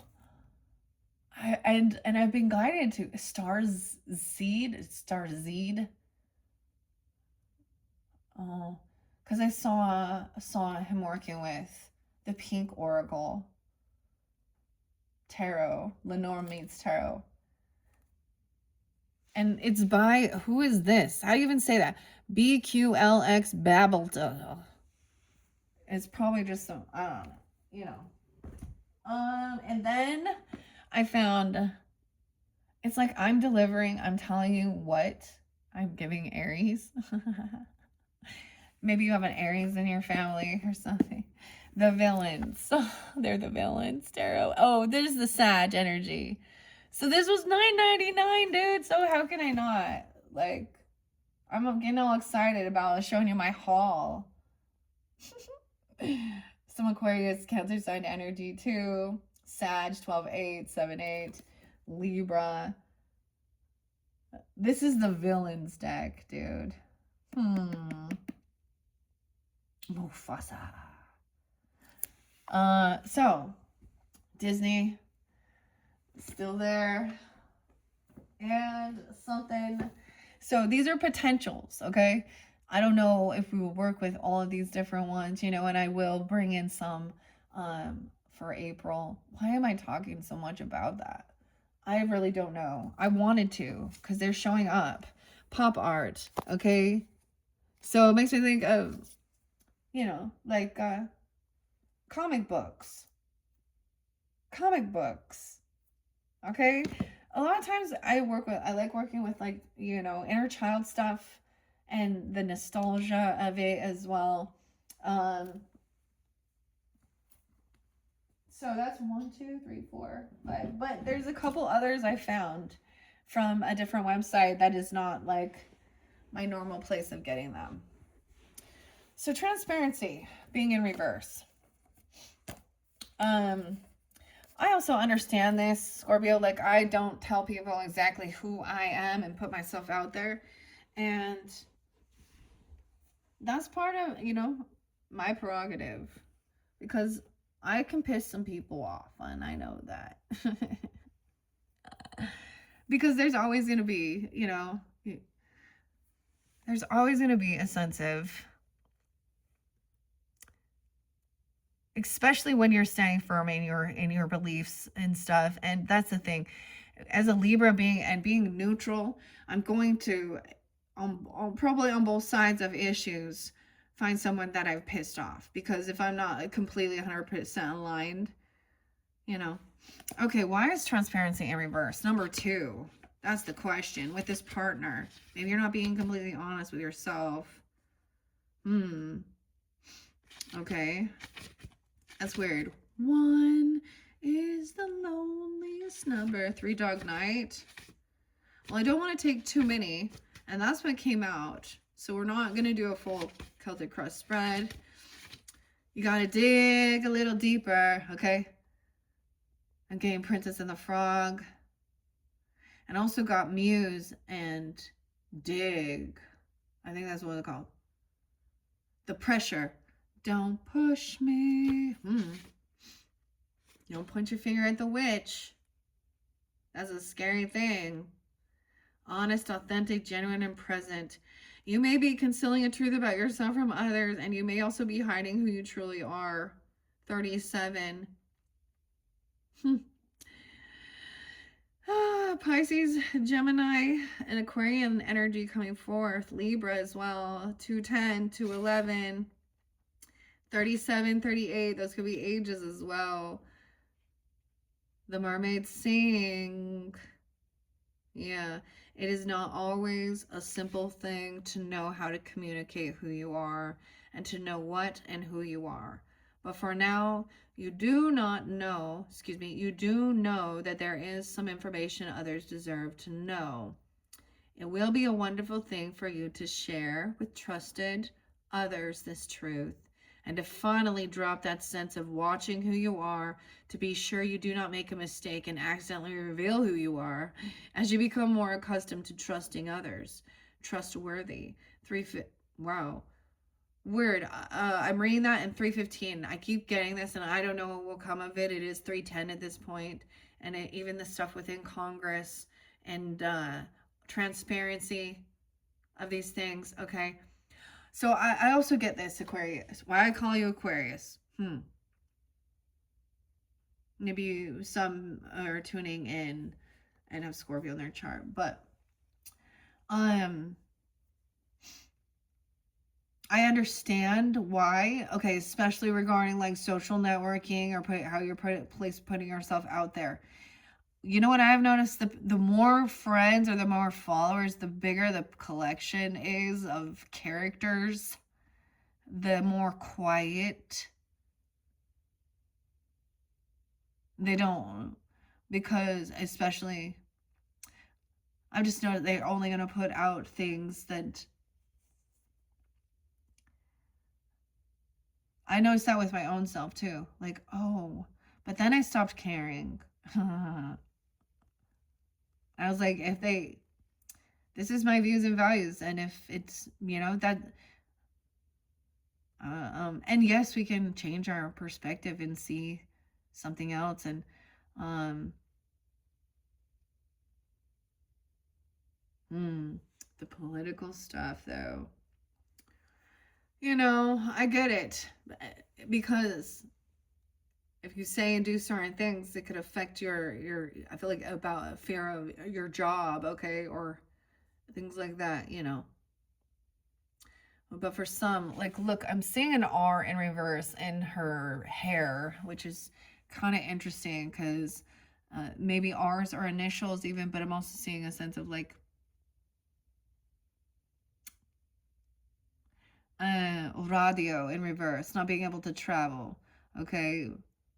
and I've been guided to Star's Seed. Oh, because I saw him working with the pink oracle tarot, Lenore Meets Tarot. And it's by, who is this? How do you even say that? BQLX Babbled. It's probably just some, I don't know. you know. And then I found, it's like I'm delivering, I'm telling you what I'm giving Aries. Maybe you have an Aries in your family or something. The villains. They're the villains, tarot. Oh, there's the Sag energy. So this was $9.99, dude. So how can I not? Like, I'm getting all excited about showing you my haul. Some Aquarius, Cancer sign energy too. Sag, 12-8, 7-8. Libra. This is the villains deck, dude. Mufasa. So Disney still there, and something. So these are potentials, okay? I don't know if we will work with all of these different ones, you know, and I will bring in some for April. Why am I talking so much about that? I really don't know. I wanted to because they're showing up. Pop art, okay? So it makes me think of, you know, like comic books. Comic books. Okay? A lot of times I like working with, like, you know, inner child stuff and the nostalgia of it as well. So that's 1, 2, 3, 4, 5. But there's a couple others I found from a different website that is not like my normal place of getting them. So transparency being in reverse. I also understand this, Scorpio. Like, I don't tell people exactly who I am and put myself out there. And that's part of, you know, my prerogative. Because I can piss some people off, and I know that. Because there's always going to be, you know, there's always going to be a sense of, especially when you're standing firm in your beliefs and stuff. And that's the thing, as a Libra, being neutral, I'm going to probably on both sides of issues find someone that I've pissed off, because if I'm not completely 100% aligned, you know. Okay, why is transparency in reverse? Number 2, that's the question with this partner. Maybe you're not being completely honest with yourself. Okay, that's weird. 1 is the loneliest number. 3 Dog Night. Well, I don't want to take too many, and that's what came out. So we're not going to do a full Celtic Cross spread. You got to dig a little deeper, okay? I'm getting Princess and the Frog. And also got Muse and Dig. I think that's what it's called. The Pressure. Don't push me. Don't point your finger at the witch. That's a scary thing. Honest, authentic, genuine, and present. You may be concealing a truth about yourself from others, and you may also be hiding who you truly are. 37. Pisces, Gemini, and Aquarian energy coming forth. Libra as well. 210, 211, 37, 38. Those could be ages as well. The mermaids sing. Yeah. It is not always a simple thing to know how to communicate who you are and to know what and who you are. But for now, you do know that there is some information others deserve to know. It will be a wonderful thing for you to share with trusted others this truth, and to finally drop that sense of watching who you are, to be sure you do not make a mistake and accidentally reveal who you are as you become more accustomed to trusting others. Trustworthy. Wow. Weird. I'm reading that in 315. I keep getting this, and I don't know what will come of it. It is 310 at this point, and even the stuff within Congress and transparency of these things. Okay. So I also get this, Aquarius. Why I call you Aquarius? Maybe some are tuning in and have Scorpio in their chart, but I I understand why. Okay, especially regarding like social networking or how you're putting yourself out there. You know what I've noticed? The more friends or the more followers, the bigger the collection is of characters, the more quiet they don't, because especially I've just noticed they're only gonna put out things that I noticed that with my own self too. Like, oh, but then I stopped caring. I was like, if they, this is my views and values, and if it's, that, and yes, we can change our perspective and see something else, and, um, hmm, the political stuff though, I get it, because if you say and do certain things, it could affect your I feel like about a fear of your job, okay, or things like that. But for some, like, look, I'm seeing an R in reverse in her hair, which is kind of interesting because maybe R's are initials even, but I'm also seeing a sense of like radio in reverse, not being able to travel, okay,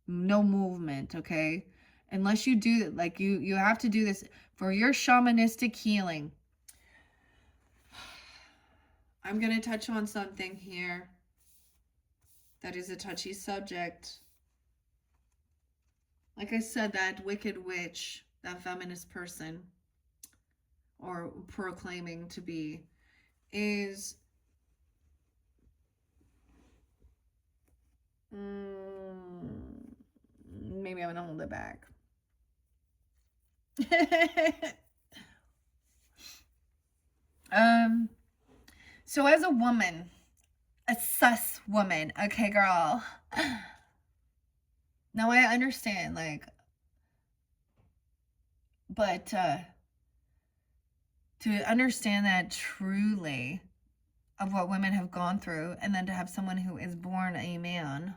no movement, okay, unless you do like you have to do this for your shamanistic healing. I'm gonna touch on something here that is a touchy subject. Like I said, that wicked witch, that feminist person, or proclaiming to be, is maybe I'm gonna hold it back. um so as a woman, a sus woman, okay, girl, now I understand, like, but to understand that truly of what women have gone through, and then to have someone who is born a man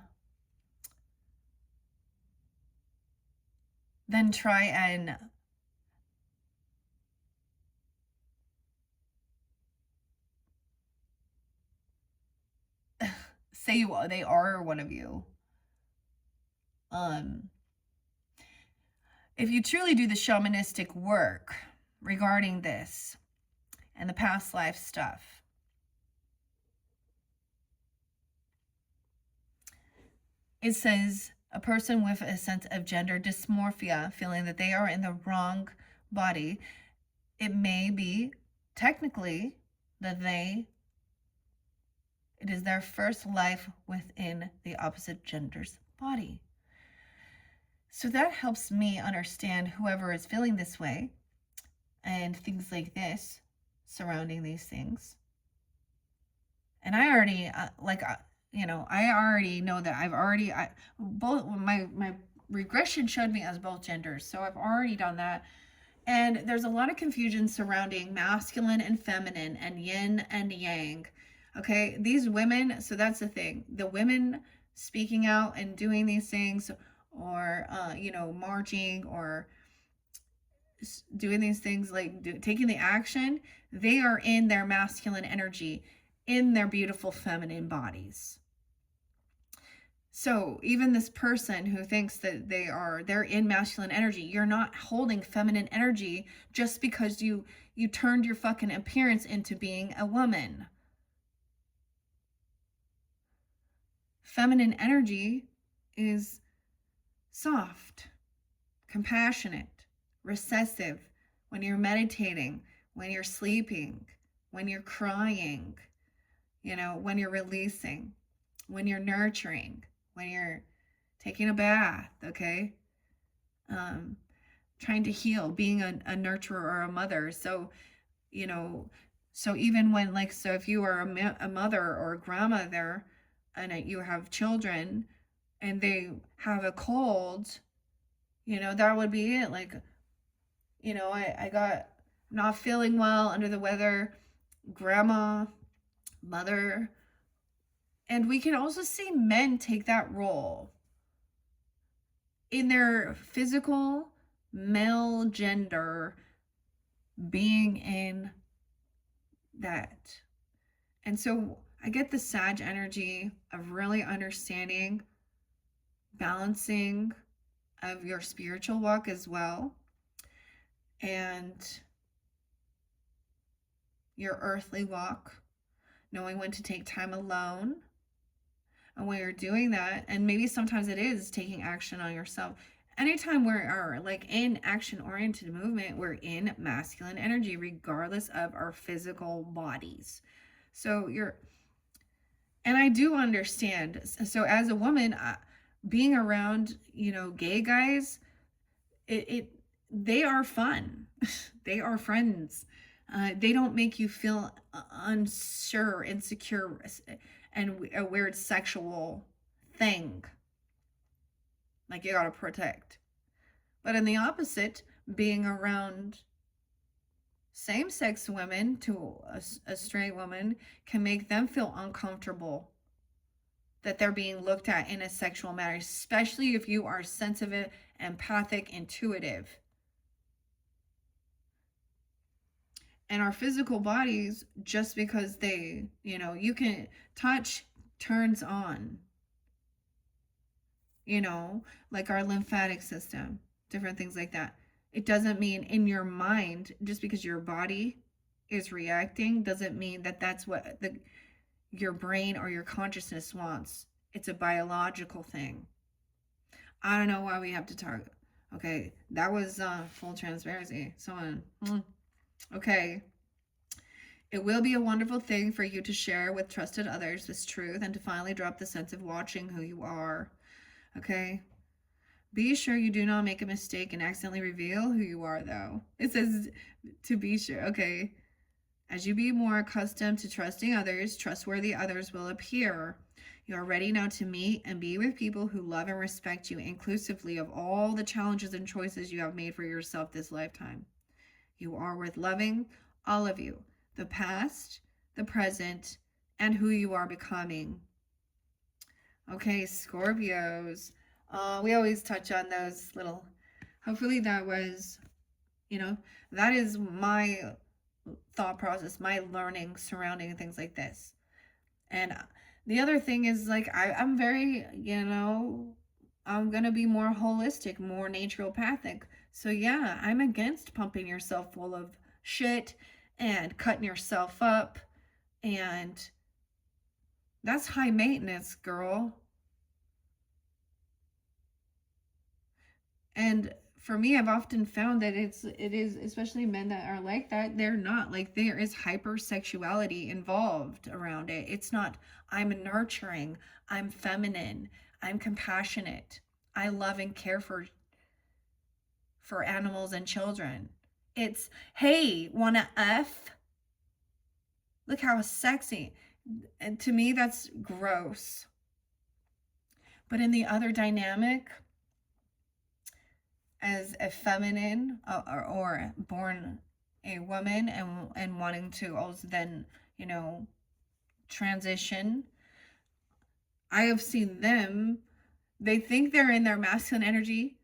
then try and say they are one of you. Um, if you truly do the shamanistic work regarding this and the past life stuff, it says a person with a sense of gender dysmorphia, feeling that they are in the wrong body, it may be technically that it is their first life within the opposite gender's body. So that helps me understand whoever is feeling this way and things like this surrounding these things. And I already, I already know that both my regression showed me as both genders. So I've already done that. And there's a lot of confusion surrounding masculine and feminine and yin and yang. Okay, these women, so that's the thing. The women speaking out and doing these things, or, marching, or doing these things, like taking the action, they are in their masculine energy, in their beautiful feminine bodies. So even this person who thinks that they're in masculine energy, you're not holding feminine energy just because you turned your fucking appearance into being a woman. Feminine energy is soft, compassionate, recessive, when you're meditating, when you're sleeping, when you're crying, when you're releasing, when you're nurturing, when you're taking a bath, okay? Trying to heal, being a nurturer or a mother. So, so even when, like, so if you are a mother or a grandmother and you have children and they have a cold, that would be it. Like, I got not feeling well, under the weather, grandma, mother, And we can also see men take that role in their physical male gender, being in that. And so I get the Sag energy of really understanding, balancing of your spiritual walk as well, and your earthly walk, knowing when to take time alone. And when you're doing that, and maybe sometimes it is taking action on yourself. Anytime we are like in action oriented movement, we're in masculine energy, regardless of our physical bodies. So and I do understand. So as a woman, being around, gay guys, it they are fun. They are friends. They don't make you feel unsure, insecure, and a weird sexual thing like you gotta protect. But in the opposite, being around same-sex women to a straight woman can make them feel uncomfortable that they're being looked at in a sexual manner, especially if you are sensitive, empathic, intuitive. And our physical bodies, just because they, you can touch turns on, like our lymphatic system, different things like that. It doesn't mean in your mind, just because your body is reacting, doesn't mean that that's what your brain or your consciousness wants. It's a biological thing. I don't know why we have to talk. Okay, that was full transparency. Someone, okay. It will be a wonderful thing for you to share with trusted others this truth and to finally drop the sense of watching who you are. Okay? Be sure you do not make a mistake and accidentally reveal who you are, though. It says to be sure. Okay. As you be more accustomed to trusting others, trustworthy others will appear. You are ready now to meet and be with people who love and respect you, inclusively of all the challenges and choices you have made for yourself this lifetime. You are worth loving, all of you, the past, the present, and who you are becoming. Okay, Scorpios. We always touch on those little. Hopefully, that was, that is my thought process, my learning surrounding things like this. And the other thing is, like, I'm very, I'm going to be more holistic, more naturopathic. So, yeah, I'm against pumping yourself full of shit and cutting yourself up. And that's high maintenance, girl. And for me, I've often found that it is, especially men that are like that, they're not. Like, there is hypersexuality involved around it. It's not, I'm nurturing, I'm feminine, I'm compassionate, I love and care for animals and children. It's, hey, wanna F? Look how sexy. And to me, that's gross. But in the other dynamic, as a feminine or born a woman and wanting to also then, transition, I have seen them, they think they're in their masculine energy,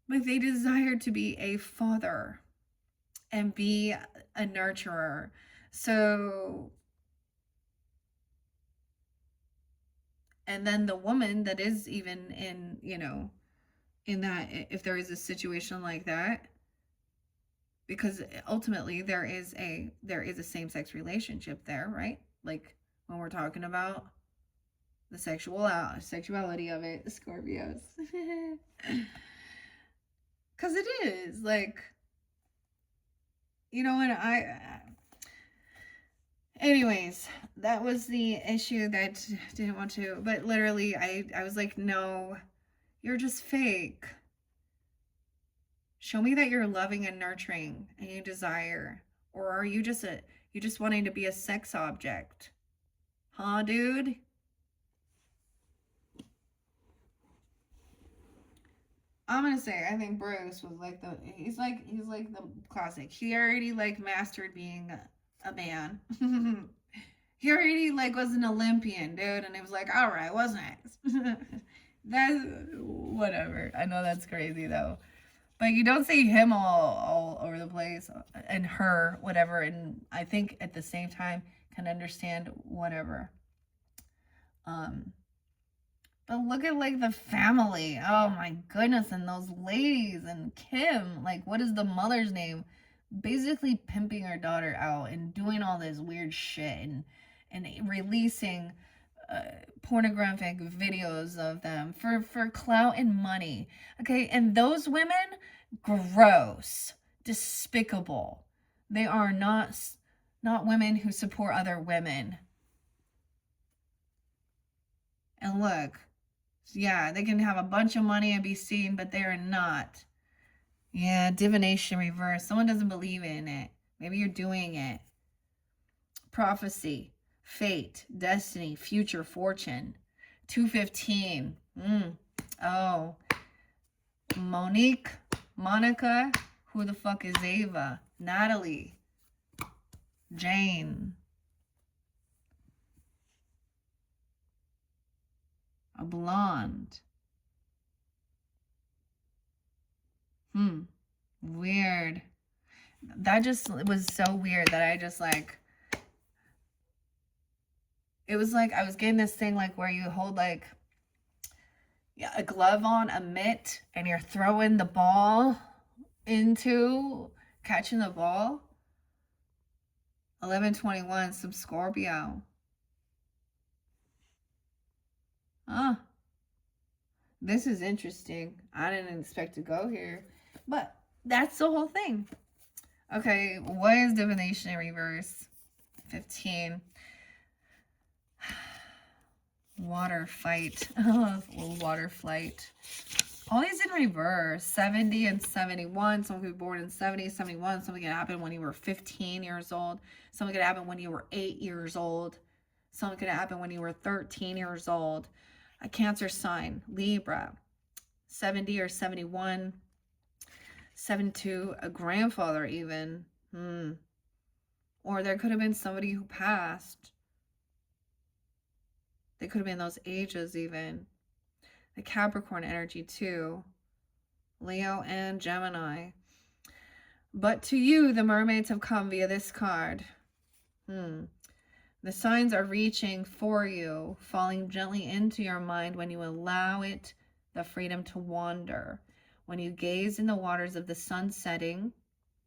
but they desire to be a father and be a nurturer. So, and then the woman that is even in, in that, if there is a situation like that, because ultimately there is a same-sex relationship there, right? Like when we're talking about the sexuality of it, the Scorpios. Because it is like, and anyways, that was the issue that didn't want to, but literally I was like, no, you're just fake. Show me that you're loving and nurturing and you desire. Or are you just wanting to be a sex object? Huh, dude? I'm gonna say I think Bruce was like he's like the classic. He already like mastered being a man. He already like was an Olympian, dude, and he was like, all right, what's next? That's whatever. I know that's crazy though. But you don't see him all over the place and her, whatever. And I think at the same time can understand whatever. Um, but look at like the family. Oh my goodness, and those ladies and Kim. Like, what is the mother's name? Basically pimping her daughter out and doing all this weird shit and releasing pornographic videos of them for clout and money. Okay, and those women, gross, despicable. They are not women who support other women. And look, yeah, they can have a bunch of money and be seen, but they are not. Yeah, divination reverse. Someone doesn't believe in it. Maybe you're doing it. Prophecy, fate, destiny, future, fortune. 215. Oh. Monique, Monica. Who the fuck is Ava? Natalie. Jane. A blonde. Weird. That just was so weird that I just like, it was like I was getting this thing like where you hold like a glove on, a mitt, and you're throwing the ball into catching the ball. 1121, some Scorpio. Oh, this is interesting. I didn't expect to go here, but that's the whole thing. Okay, what is divination in reverse? 15. Water fight. Water flight. All these in reverse. 70 and 71. Someone could be born in 70, 71. Something could happen when you were 15 years old. Something could happen when you were 8 years old. Something could happen when you were 13 years old. A Cancer sign. Libra. 70 or 71. 72. A grandfather even. Or there could have been somebody who passed. They could have been those ages even. The Capricorn energy too. Leo and Gemini. But to you, the mermaids have come via this card. The signs are reaching for you, falling gently into your mind when you allow it the freedom to wander. When you gaze in the waters of the sun setting,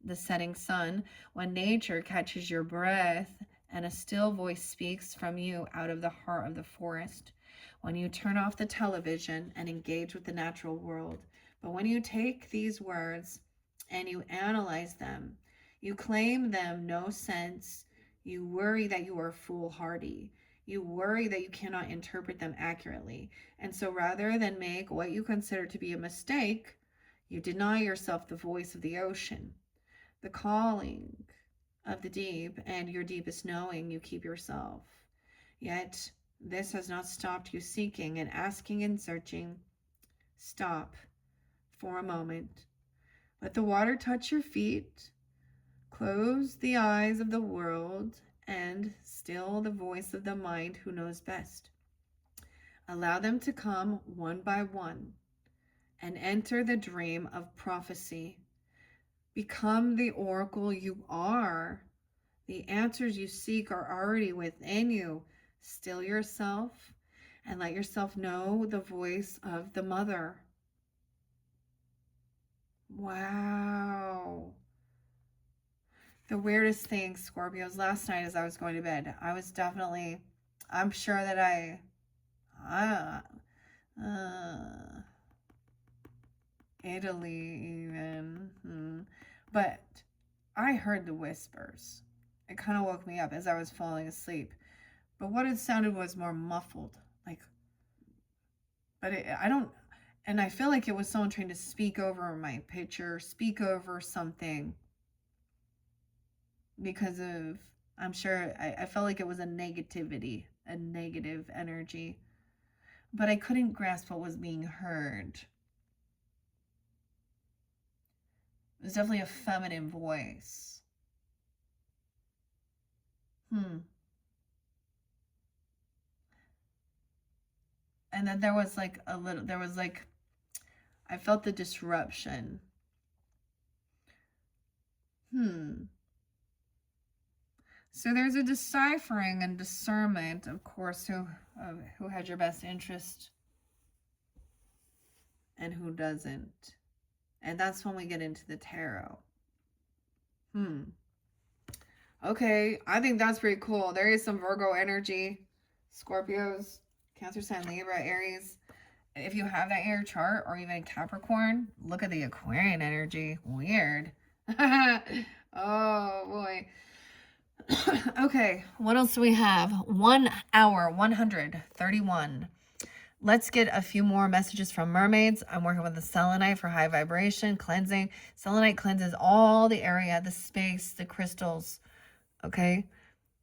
the setting sun, when nature catches your breath and a still voice speaks from you out of the heart of the forest. When you turn off the television and engage with the natural world. But when you take these words and you analyze them, you claim them no sense. You worry that you are foolhardy. You worry that you cannot interpret them accurately. And so rather than make what you consider to be a mistake, you deny yourself the voice of the ocean, the calling of the deep, and your deepest knowing you keep yourself. Yet this has not stopped you seeking and asking and searching. Stop for a moment. Let the water touch your feet. Close the eyes of the world and still the voice of the mind who knows best. Allow them to come one by one and enter the dream of prophecy. Become the oracle you are. The answers you seek are already within you. Still yourself and let yourself know the voice of the mother. Wow. The weirdest thing, Scorpios, last night as I was going to bed, I was definitely, I'm sure that Italy even, but I heard the whispers. It kind of woke me up as I was falling asleep. But what it sounded was more muffled, like, but I don't, and I feel like it was someone trying to speak over my picture, speak over something, because of, I'm sure, I felt like it was a negativity, a negative energy, but I couldn't grasp what was being heard. It was definitely a feminine voice. And then there was like I felt the disruption. So there's a deciphering and discernment, of course, who had your best interest and who doesn't. And that's when we get into the tarot. Okay, I think that's pretty cool. There is some Virgo energy. Scorpios, Cancer sign, Libra, Aries. If you have that in your chart, or even Capricorn, look at the Aquarian energy. Weird. Oh, boy. Okay, what else do we have? 1 hour, 131. Let's get a few more messages from mermaids. I'm working with the selenite for high vibration, cleansing. Selenite cleanses all the area, the space, the crystals. Okay.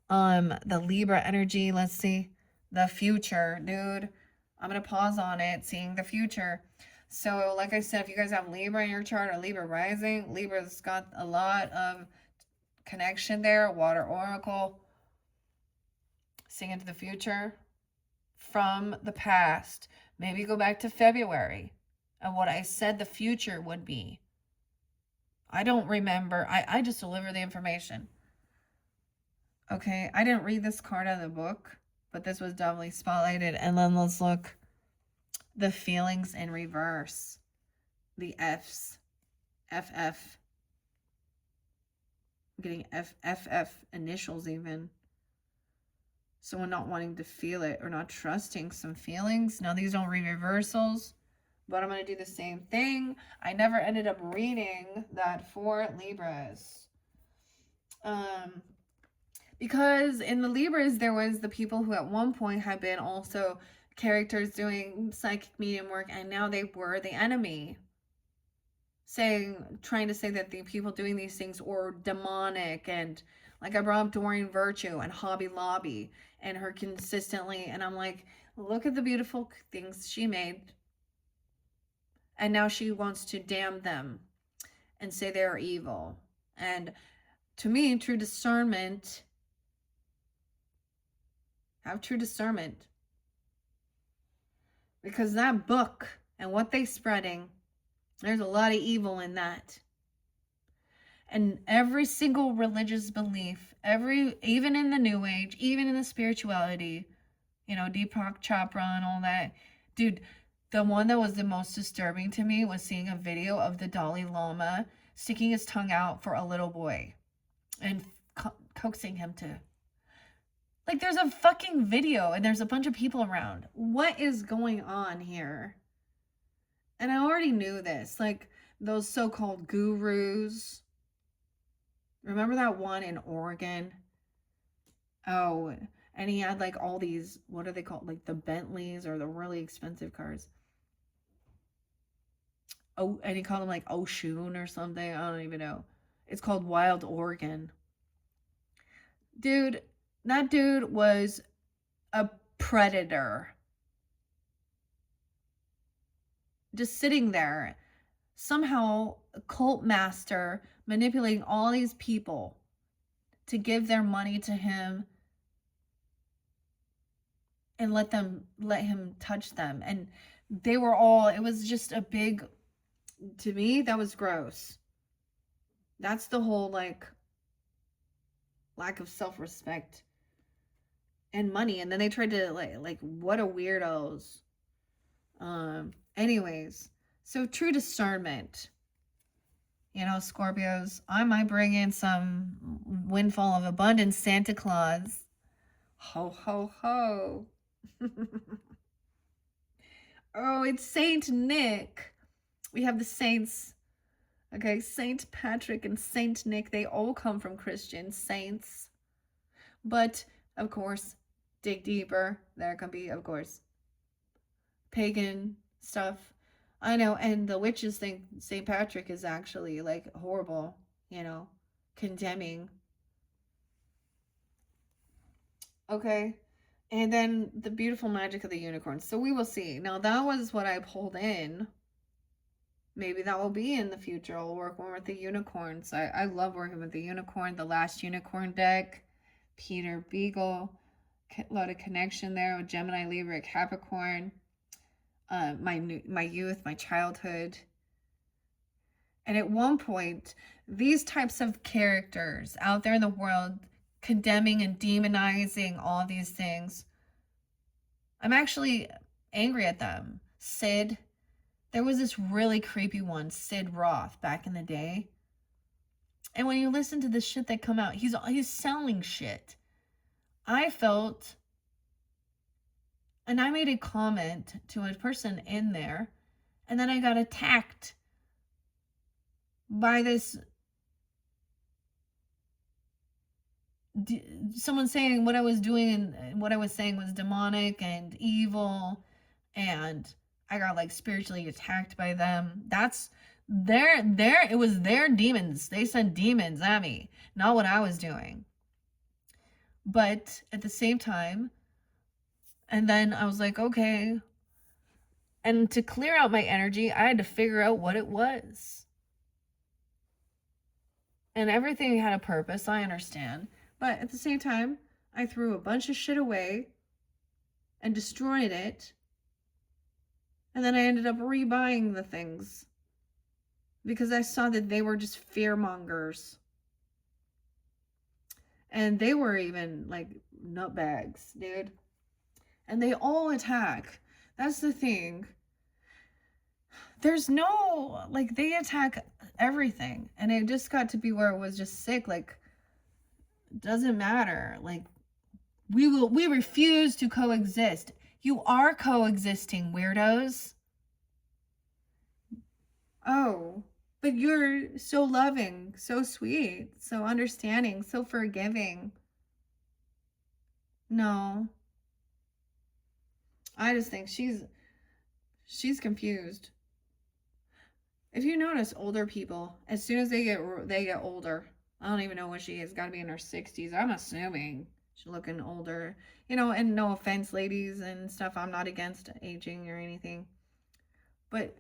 The Libra energy, let's see. The future, dude. I'm going to pause on it, seeing the future. So, like I said, if you guys have Libra in your chart or Libra rising, Libra's got a lot of connection there. Water oracle. Seeing into the future from the past. Maybe go back to February and what I said the future would be. I don't remember. I just deliver the information. Okay, I didn't read this card out of the book, but this was doubly spotlighted. And then let's look. The feelings in reverse. The F's. FF. I'm getting FF initials even. Someone not wanting to feel it or not trusting some feelings. Now, these don't read reversals, but I'm going to do the same thing. I never ended up reading that for Libras. Because in the Libras, there was the people who at one point had been also characters doing psychic medium work, and now they were the enemy. Trying to say that the people doing these things were demonic, and like I brought up Doreen Virtue and Hobby Lobby and her consistently, and I'm like, look at the beautiful things she made, and now she wants to damn them and say they're evil. And to me, true discernment, have true discernment, because that book and what they spreading, there's a lot of evil in that. And every single religious belief, even in the New Age, even in the spirituality, Deepak Chopra and all that. Dude, the one that was the most disturbing to me was seeing a video of the Dalai Lama sticking his tongue out for a little boy and coaxing him to. Like, there's a fucking video and there's a bunch of people around. What is going on here? And I already knew this. Like, those so-called gurus. Remember that one in Oregon? Oh, and he had like all these, what are they called? Like the Bentleys or the really expensive cars. Oh, and he called them like Oshun or something. I don't even know. It's called Wild Oregon. Dude, that dude was a predator. Just sitting there. Somehow a cult master manipulating all these people to give their money to him and let him touch them. And they were all, it was just a big, to me, that was gross. That's the whole like lack of self-respect and money. And then they tried to like what a weirdos. Anyways, so true discernment. Scorpios, I might bring in some windfall of abundance, Santa Claus. Ho, ho, ho. Oh, it's Saint Nick. We have the saints. Okay, Saint Patrick and Saint Nick, they all come from Christian saints. But, of course, dig deeper. There can be, of course, pagan stuff. I know, and the witches think St. Patrick is actually, like, horrible, condemning. Okay, and then the beautiful magic of the unicorn. So we will see. Now, that was what I pulled in. Maybe that will be in the future. I'll work more with the unicorns. I love working with the unicorn, the last unicorn deck, Peter Beagle. A lot of connection there with Gemini, Libra, Capricorn. my youth, my childhood. And at one point, these types of characters out there in the world condemning and demonizing all these things, I'm actually angry at them. Sid, there was this really creepy one, Sid Roth, back in the day. And when you listen to the shit that come out, he's selling shit. I felt, and I made a comment to a person in there, and then I got attacked by this someone saying what I was doing and what I was saying was demonic and evil, and I got like spiritually attacked by them. That's it was their demons. They sent demons at me, not what I was doing. But at the same time, and then I was like, okay. And to clear out my energy, I had to figure out what it was. And everything had a purpose, I understand. But at the same time, I threw a bunch of shit away and destroyed it. And then I ended up rebuying the things because I saw that they were just fear mongers. And they were even like nutbags, dude. And they all attack. That's the thing. There's no, like, they attack everything. And it just got to be where it was just sick. Like, doesn't matter. Like, we refuse to coexist. You are coexisting, weirdos. Oh, but you're so loving, so sweet, so understanding, so forgiving. No. I just think she's confused. If you notice older people, as soon as they get older, I don't even know what she is, got to be in her 60s. I'm assuming she's looking older. You know, and no offense, ladies and stuff, I'm not against aging or anything. But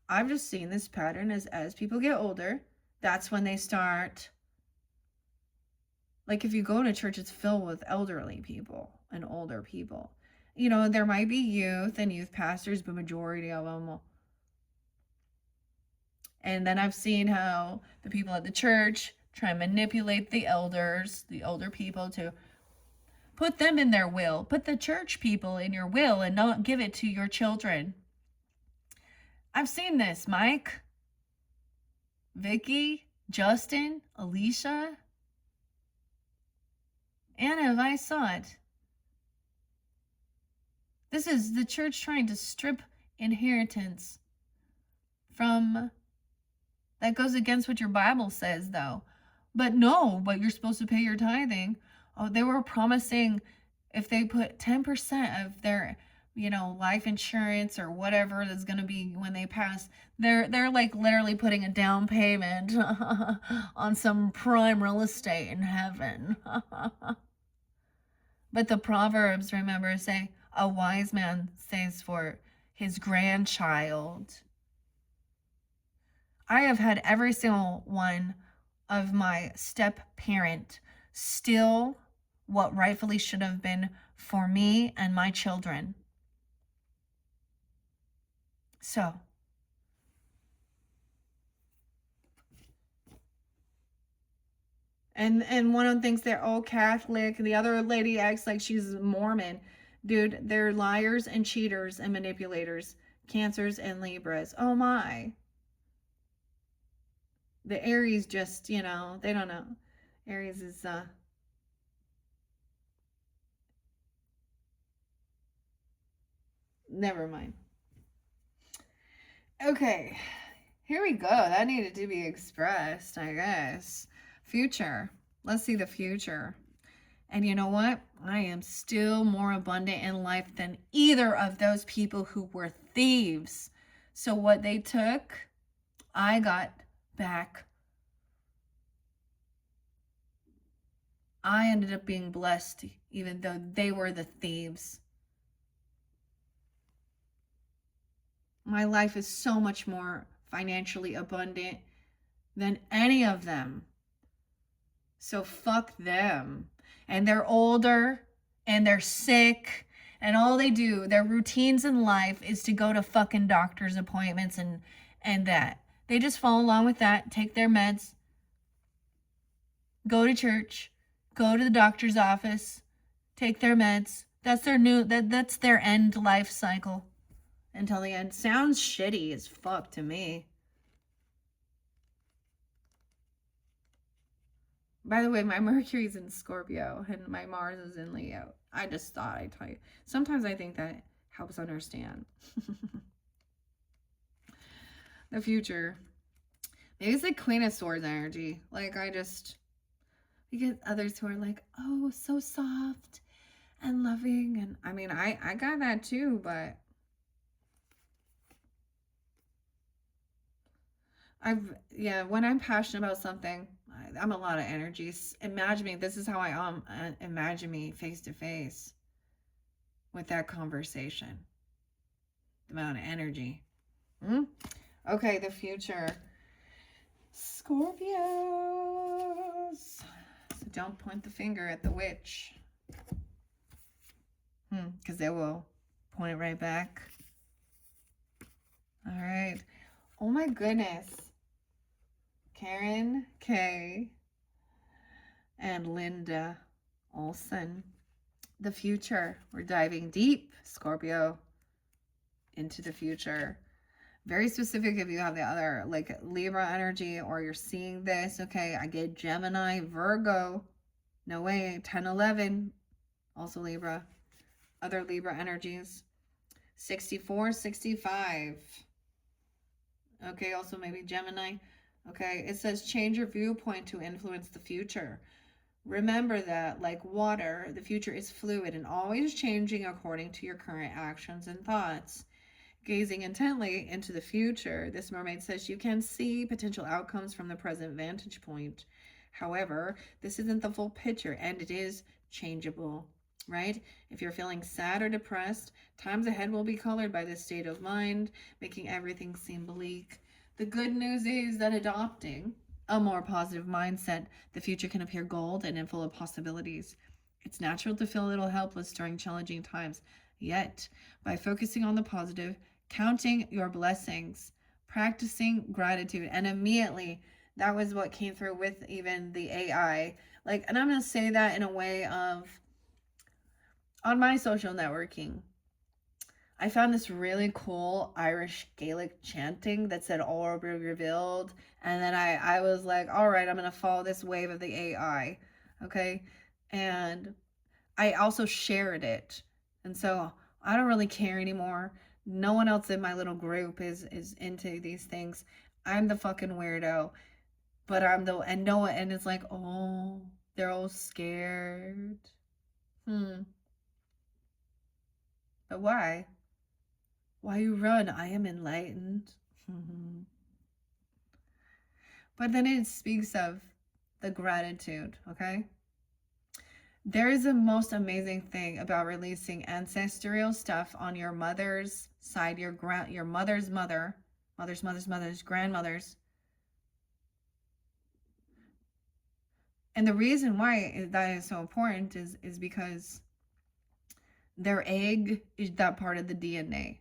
I've just seen this pattern as people get older, that's when they start. Like if you go to church, it's filled with elderly people and older people. You know, there might be youth and youth pastors, but majority of them. And then I've seen how the people at the church try and manipulate the elders, the older people, to put them in their will. Put the church people in your will and not give it to your children. I've seen this, Mike, Vicky, Justin, Alicia, Anna, if I saw it. This is the church trying to strip inheritance from, that goes against what your Bible says, though. But no, but you're supposed to pay your tithing. Oh, they were promising if they put 10% of their, you know, life insurance or whatever that's going to be when they pass, they're like literally putting a down payment on some prime real estate in heaven. But the Proverbs, remember, say, a wise man saves for his grandchild. I have had every single one of my step parent steal what rightfully should have been for me and my children. So, and one of them thinks they're all Catholic, the other lady acts like she's Mormon. Dude, they're liars and cheaters and manipulators, Cancers and Libras. Oh my. The Aries just, you know, they don't know. Aries is never mind. Okay, here we go. That needed to be expressed, I guess. Future. Let's see the future. And you know what? I am still more abundant in life than either of those people who were thieves. So what they took, I got back. I ended up being blessed, even though they were the thieves. My life is so much more financially abundant than any of them. So fuck them. And they're older and they're sick And all they do, their routines in life is to go to fucking doctor's appointments and that. They just follow along with that, take their meds, go to church, go to the doctor's office, take their meds. That's their that's their end life cycle until the end. Sounds shitty as fuck to me. By the way, my Mercury's in Scorpio and my Mars is in Leo. I just thought I'd tell you. Sometimes I think that helps understand. The future. Maybe it's like Queen of Swords energy. Like we get others who are like, oh, so soft and loving. And I mean, I got that too, but when I'm passionate about something, I'm a lot of energies. Imagine me, this is how I imagine me face to face with that conversation. The amount of energy. Okay, the future. Scorpios. So don't point the finger at the witch. Because they will point it right back. All right. Oh my goodness. Karen K. and Linda Olson. The future. We're diving deep, Scorpio, into the future. Very specific if you have the other, like Libra energy or you're seeing this. Okay, I get Gemini, Virgo. No way. 10, 11. Also Libra. Other Libra energies. 64, 65. Okay, also maybe Gemini. Okay, it says change your viewpoint to influence the future. Remember that, like water, the future is fluid and always changing according to your current actions and thoughts. Gazing intently into the future, this mermaid says you can see potential outcomes from the present vantage point. However, this isn't the full picture and it is changeable, right? If you're feeling sad or depressed, times ahead will be colored by this state of mind, making everything seem bleak. The good news is that adopting a more positive mindset, the future can appear golden and full of possibilities. It's natural to feel a little helpless during challenging times. Yet, by focusing on the positive, counting your blessings, practicing gratitude, and immediately, that was what came through with even the AI. Like, and I'm going to say that in a way of, on my social networking, I found this really cool Irish Gaelic chanting that said all will be revealed. And then I was like, all right, I'm going to follow this wave of the AI. Okay. And I also shared it. And so I don't really care anymore. No one else in my little group is into these things. I'm the fucking weirdo. But I'm the, and no one, and it's like, oh, they're all scared. But why? Why you run? I am enlightened. But then it speaks of the gratitude, okay? There is a most amazing thing about releasing ancestral stuff on your mother's side, your mother's mother, mother's grandmother's. And the reason why that is so important is because their egg is that part of the DNA.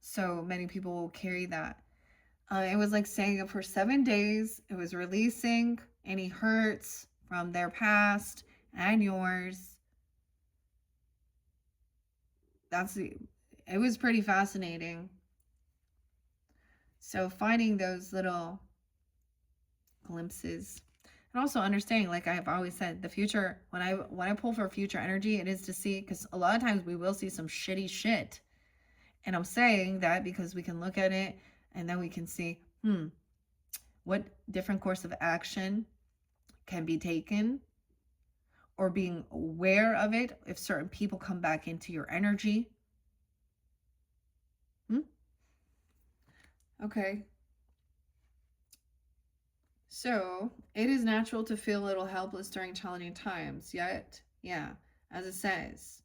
So many people will carry that. It was like saying for 7 days, it was releasing any hurts from their past and yours. It was pretty fascinating. So finding those little glimpses and also understanding, like I've always said, the future, when I pull for future energy, it is to see, because a lot of times we will see some shitty shit. And I'm saying that because we can look at it and then we can see, what different course of action can be taken, or being aware of it if certain people come back into your energy. Okay. So it is natural to feel a little helpless during challenging times, yet, yeah, as it says,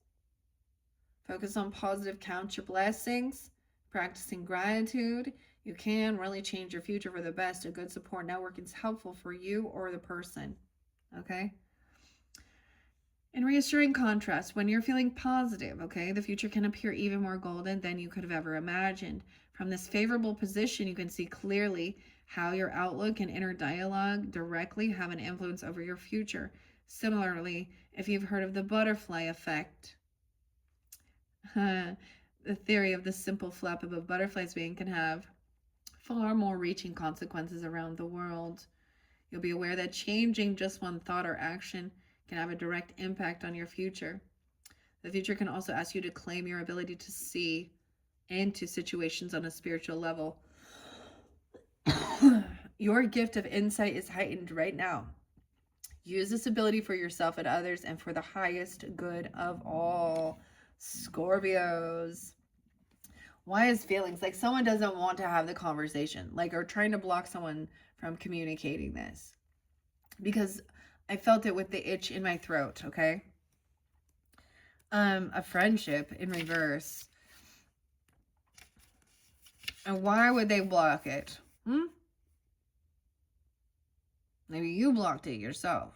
focus on positive, count your blessings, practicing gratitude. You can really change your future for the best. A good support network is helpful for you or the person, okay? In reassuring contrast, when you're feeling positive, okay, the future can appear even more golden than you could have ever imagined. From this favorable position, you can see clearly how your outlook and inner dialogue directly have an influence over your future. Similarly, if you've heard of the butterfly effect, the theory of the simple flap of a butterfly's wing can have far more reaching consequences around the world. You'll be aware that changing just one thought or action can have a direct impact on your future. The future can also ask you to claim your ability to see into situations on a spiritual level. Your gift of insight is heightened right now. Use this ability for yourself and others and for the highest good of all. Scorpios. Why is feelings like someone doesn't want to have the conversation, like, or trying to block someone from communicating this? Because I felt it with the itch in my throat, okay? A friendship in reverse. And why would they block it? Maybe you blocked it yourself.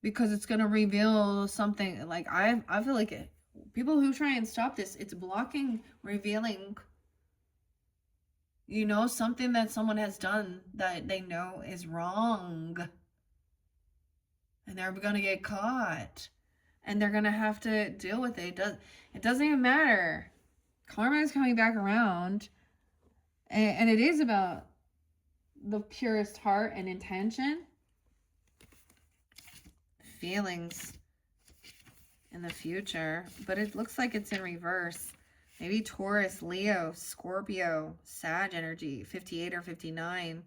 Because it's going to reveal something. Like, I feel like people who try and stop this, it's blocking, revealing, you know, something that someone has done that they know is wrong. And they're going to get caught. And they're going to have to deal with it. It doesn't even matter. Karma is coming back around. And it is about the purest heart and intention. Feelings in the future. But it looks like it's in reverse. Maybe Taurus, Leo, Scorpio, Sag energy, 58 or 59.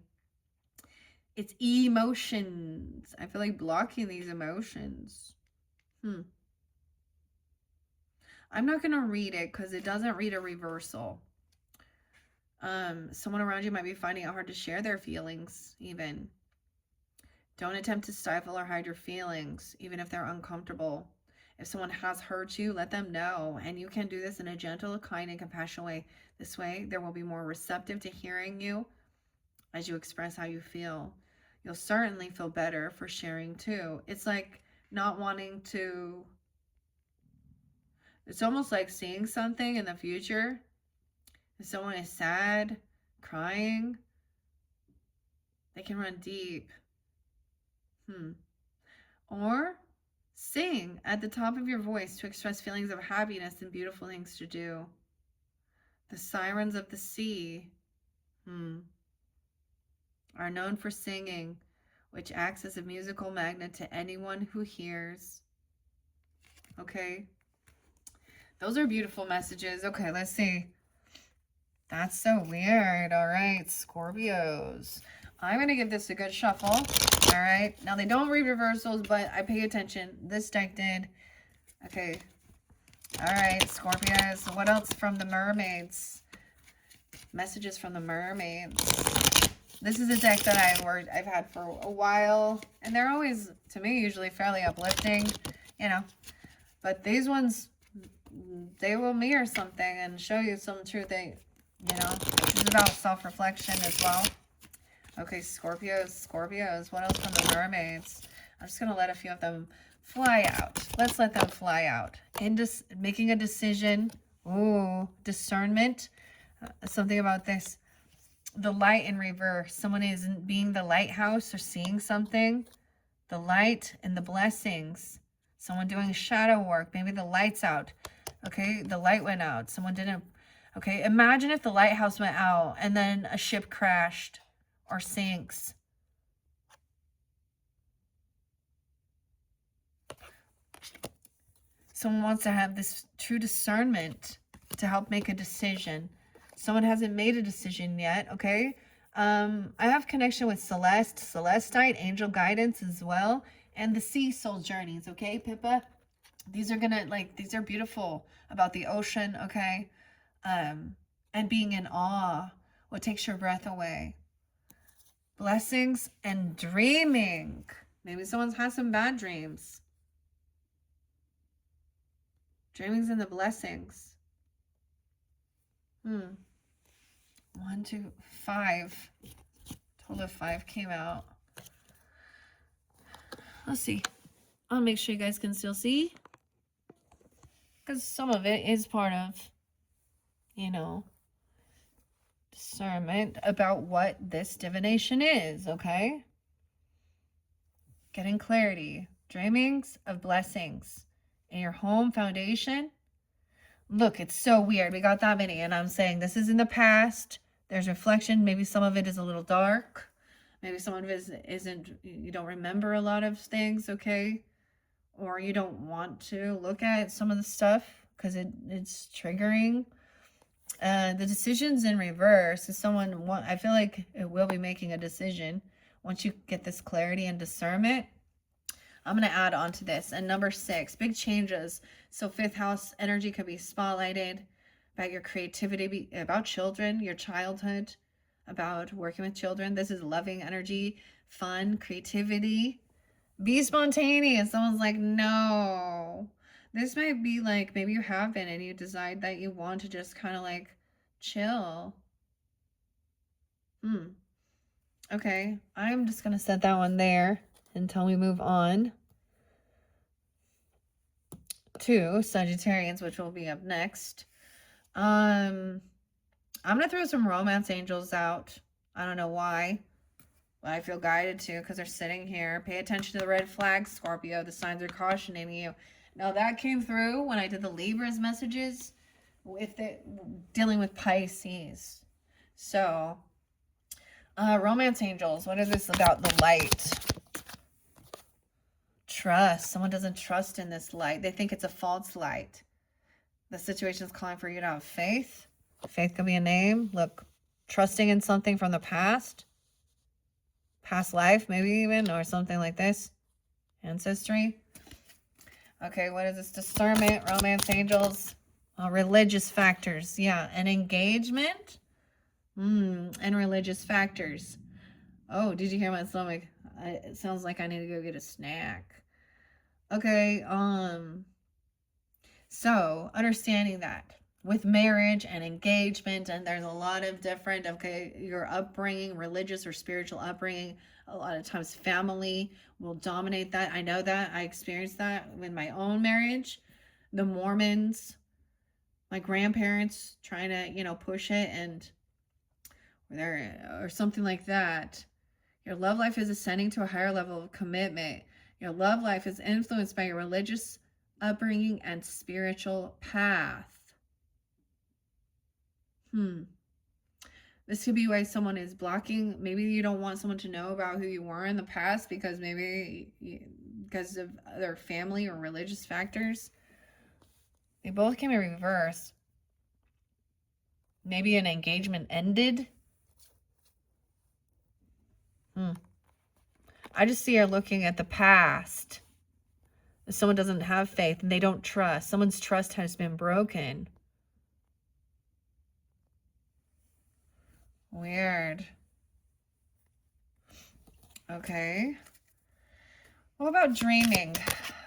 It's emotions. I feel like blocking these emotions. I'm not going to read it because it doesn't read a reversal. Someone around you might be finding it hard to share their feelings, even. Don't attempt to stifle or hide your feelings, even if they're uncomfortable. If someone has hurt you, let them know. And you can do this in a gentle, kind, and compassionate way. This way, they will be more receptive to hearing you as you express how you feel. You'll certainly feel better for sharing too. It's like not wanting to... It's almost like seeing something in the future. If someone is sad, crying, they can run deep. Or sing at the top of your voice to express feelings of happiness and beautiful things to do. The sirens of the sea are known for singing, which acts as a musical magnet to anyone who hears. Okay? Those are beautiful messages. Okay, let's see. That's so weird. All right, Scorpios. I'm going to give this a good shuffle. All right. Now, they don't read reversals, but I pay attention. This deck did. Okay. All right, Scorpios. What else from the mermaids? Messages from the mermaids. This is a deck that I've had for a while. And they're always, to me, usually fairly uplifting. You know. But these ones, they will mirror something and show you some truth. You know, it's about self-reflection as well. Okay, Scorpios. What else from the mermaids? I'm just going to let a few of them fly out. Let's let them fly out. Making a decision. Ooh, discernment. Something about this. The light in reverse. Someone isn't being the lighthouse or seeing something. The light and the blessings. Someone doing shadow work. Maybe the light's out. Okay, the light went out. Someone didn't... Okay, imagine if the lighthouse went out and then a ship crashed or sinks. Someone wants to have this true discernment to help make a decision. Someone hasn't made a decision yet, okay? I have connection with Celestite, angel guidance as well, and the sea soul journeys, okay, Pippa? These are beautiful about the ocean, okay? And being in awe, what takes your breath away. Blessings and dreaming. Maybe someone's had some bad dreams. Dreamings and the blessings. 1, 2, 5. Total of 5 came out. Let's see. I'll make sure you guys can still see. Because some of it is part of, you know, discernment about what this divination is, okay? Getting clarity. Dreamings of blessings in your home foundation. Look, it's so weird. We got that many, and I'm saying this is in the past. There's reflection. Maybe some of it is a little dark. Maybe some of it isn't, you don't remember a lot of things, okay? Or you don't want to look at some of the stuff because it's triggering. The decision's in reverse. Is someone, I feel like it will be making a decision once you get this clarity and discernment. I'm going to add on to this. And number 6, big changes. So 5th house energy could be spotlighted about your creativity, about children, your childhood, about working with children. This is loving energy, fun, creativity. Be spontaneous. Someone's like, no. This might be like, maybe you have been and you decide that you want to just kind of like chill. Okay. I'm just going to set that one there until we move on to Sagittarians, which will be up next. I'm going to throw some romance angels out. I don't know why, but I feel guided to because they're sitting here. Pay attention to the red flags, Scorpio. The signs are cautioning you. Now, that came through when I did the Libra's messages with dealing with Pisces. So, romance angels. What is this about the light? Trust. Someone doesn't trust in this light. They think it's a false light. The situation is calling for you to have faith. Faith could be a name. Look, trusting in something from the past life, maybe even, or something like this. Ancestry. Okay, what is this? Discernment, romance angels, religious factors. Yeah, and engagement. And religious factors. Oh, did you hear my stomach? It sounds like I need to go get a snack. Okay, so understanding that with marriage and engagement, and there's a lot of different, okay, your upbringing, religious or spiritual upbringing, a lot of times family will dominate that. I know that. I experienced that in my own marriage. The Mormons, my grandparents trying to, push it, and or something like that. Your love life is ascending to a higher level of commitment. Your love life is influenced by your religious upbringing and spiritual path. This could be why someone is blocking. Maybe you don't want someone to know about who you were in the past because because of their family or religious factors. They both can be reversed. Maybe an engagement ended. I just see her looking at the past. If someone doesn't have faith and they don't trust, someone's trust has been broken. Weird. Okay. What about dreaming?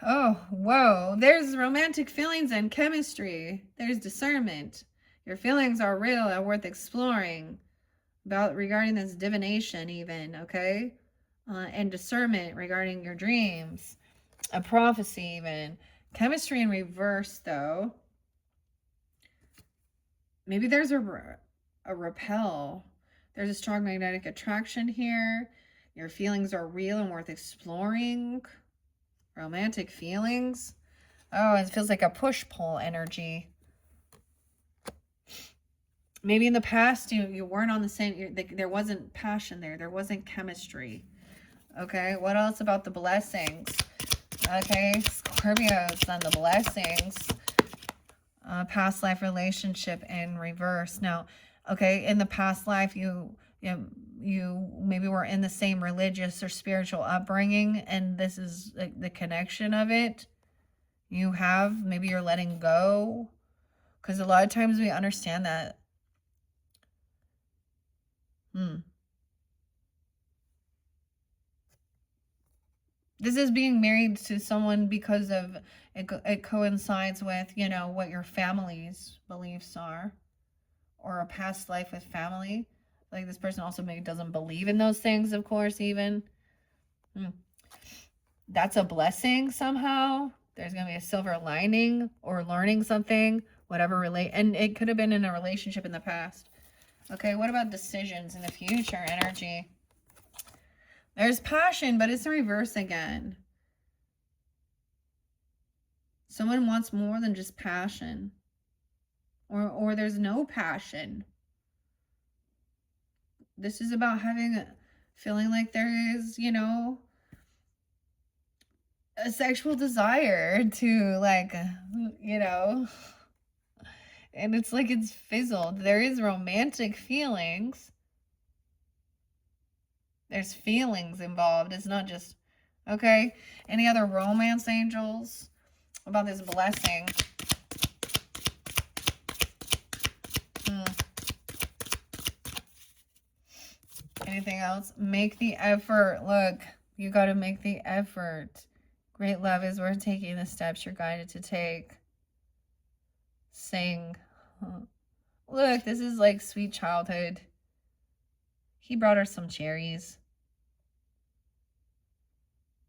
Oh, whoa. There's romantic feelings and chemistry. There's discernment. Your feelings are real and worth exploring. Regarding this divination even, okay? And discernment regarding your dreams. A prophecy even. Chemistry in reverse, though. Maybe there's a repel. There's a strong magnetic attraction here. Your feelings are real and worth exploring. Romantic feelings. Oh, it feels like a push-pull energy. Maybe in the past you weren't on the same, there wasn't passion there. There wasn't chemistry. Okay, what else about the blessings? Okay, Scorpios and the blessings. Past life relationship in reverse. Now, okay, in the past life, you maybe were in the same religious or spiritual upbringing, and this is the connection of it. Maybe you're letting go, because a lot of times we understand that. This is being married to someone because of it coincides with, what your family's beliefs are, or a past life with family. Like this person also maybe doesn't believe in those things, of course, even. that's a blessing somehow. There's going to be a silver lining or learning something, whatever relate. And it could have been in a relationship in the past. Okay, what about decisions in the future energy? There's passion, but it's the reverse again. Someone wants more than just passion. Or there's no passion. This is about feeling like there is, you know, a sexual desire to, like, you know, and it's like it's fizzled. There is romantic feelings. There's feelings involved. It's not just, okay? Any other romance angels about this blessing? Anything else? Make the effort. Look, you got to make the effort. Great love is worth taking the steps you're guided to take. Sing. Look, this is like sweet childhood. He brought her some cherries.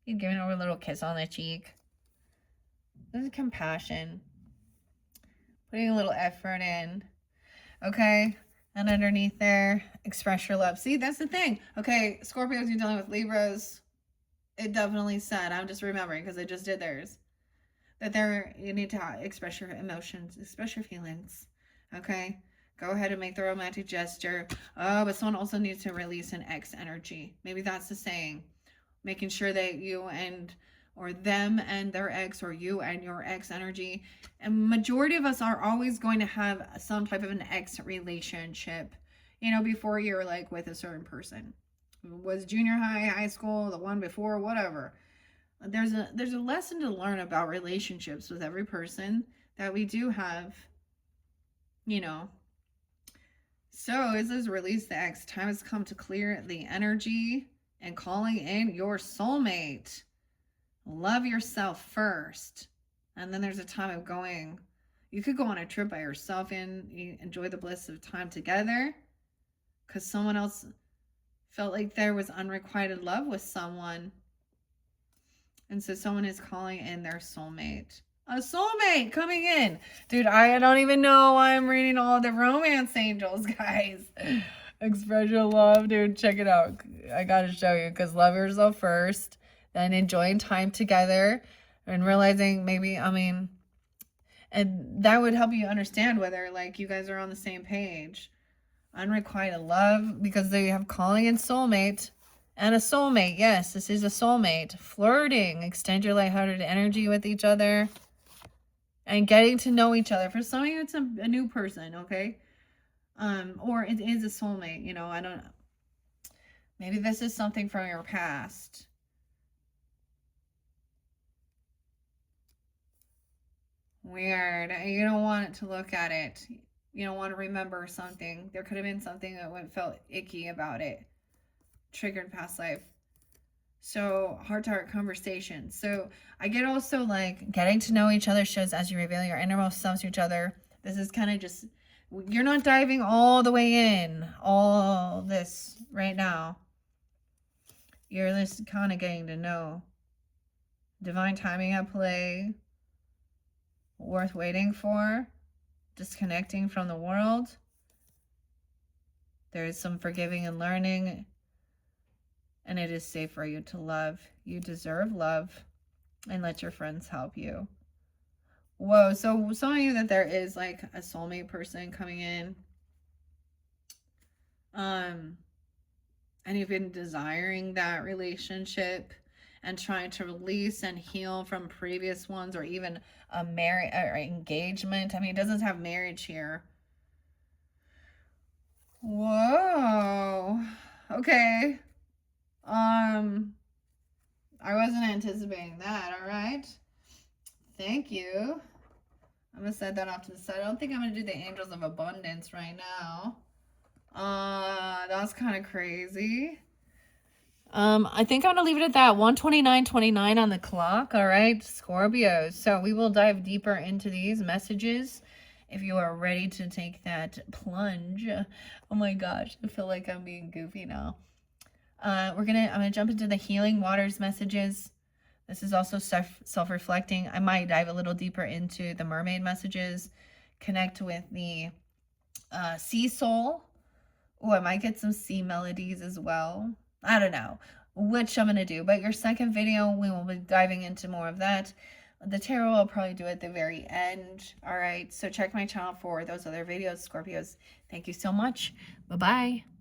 He'd given her a little kiss on the cheek. This is compassion. Putting a little effort in. Okay? And underneath there, express your love. See, that's the thing. Okay, Scorpios, you're dealing with Libras. It definitely said, I'm just remembering because I just did theirs, that you need to express your emotions, express your feelings. Okay? Go ahead and make the romantic gesture. Oh, but someone also needs to release an ex energy. Maybe that's the saying. Making sure that you and or them and their ex, or you and your ex energy. And majority of us are always going to have some type of an ex relationship, you know, before you're like with a certain person. Was junior high, high school, the one before, whatever. There's a lesson to learn about relationships with every person that we do have, you know. So it says release the ex. Time has come to clear the energy and calling in your soulmate. Love yourself first. And then there's a time of going. You could go on a trip by yourself and enjoy the bliss of time together because someone else felt like there was unrequited love with someone. And so someone is calling in their soulmate. A soulmate coming in. Dude, I don't even know why I'm reading all the romance angels, guys. Express your love, dude. Check it out. I gotta show you because love yourself first. Then enjoying time together and realizing maybe, I mean, and that would help you understand whether like you guys are on the same page. Unrequited love because they have calling in soulmate and a soulmate. Yes, this is a soulmate. Flirting. Extend your lighthearted energy with each other and getting to know each other. For some of you, it's a new person, okay? Or it is a soulmate, you know, I don't know. Maybe this is something from your past. Weird. You don't want to look at it. You don't want to remember something. There could have been something that felt icky about it. Triggered past life. So heart-to-heart conversation. So I get also like getting to know each other shows as you reveal your innermost selves to each other. This is kind of just, you're not diving all the way in, all this right now. You're just kind of getting to know. Divine timing at play. Worth waiting for. Disconnecting from the world. There is some forgiving and learning. And it is safe for you to love. You deserve love. And let your friends help you. Whoa, so some of you that there is like a soulmate person coming in. And you've been desiring that relationship and trying to release and heal from previous ones, or even a marriage or engagement. I mean, it doesn't have marriage here. Whoa. Okay. I wasn't anticipating that. All right. Thank you. I'm gonna set that off to the side. I don't think I'm gonna do the angels of abundance right now. That's kind of crazy. I think I'm gonna leave it at that. 1:29:29 on the clock. All right, Scorpio. So we will dive deeper into these messages if you are ready to take that plunge. Oh my gosh, I feel like I'm being goofy now. I'm gonna jump into the healing waters messages. This is also self-reflecting. I might dive a little deeper into the mermaid messages, connect with the sea soul. Oh, I might get some sea melodies as well. I don't know which I'm going to do, but your second video, we will be diving into more of that. The tarot I'll probably do at the very end. All right, so check my channel for those other videos, Scorpios. Thank you so much. Bye-bye.